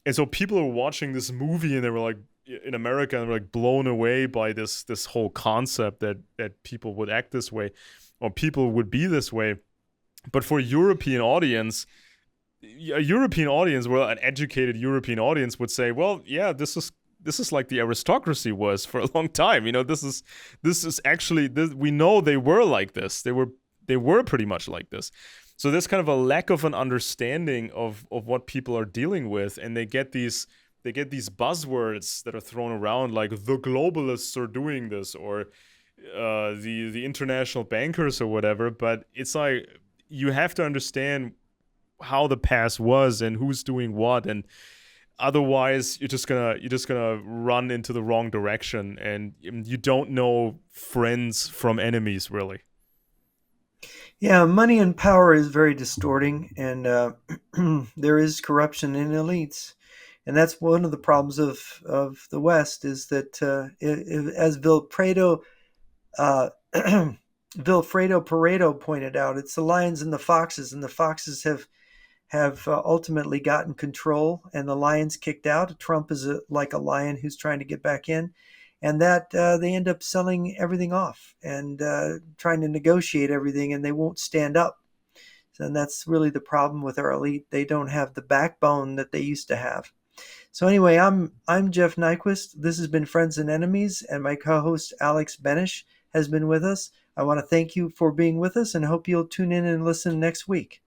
And so people are watching this movie, and they were like, in America, and they were like blown away by this whole concept that people would act this way, or people would be this way. But for a European audience, well, an educated European audience would say, well, yeah, this is like the aristocracy was for a long time. This is actually this, we know they were like this. They were pretty much like this. So there's kind of a lack of an understanding of what people are dealing with, and they get these buzzwords that are thrown around, like the globalists are doing this, or the international bankers or whatever. But it's like you have to understand how the past was and who's doing what, and otherwise you're just gonna run into the wrong direction, and you don't know friends from enemies, really. Yeah, money and power is very distorting, and there is corruption in elites, and that's one of the problems of the West is that as uh, Vilfredo Pareto pointed out, it's the lions and the foxes have ultimately gotten control, and the lions kicked out. Trump is like a lion who's trying to get back in, and that they end up selling everything off and trying to negotiate everything, and they won't stand up. And that's really the problem with our elite. They don't have the backbone that they used to have. So anyway, I'm Jeff Nyquist. This has been Friends and Enemies, and my co-host Alex Benish. has been with us. I want to thank you for being with us and hope you'll tune in and listen next week.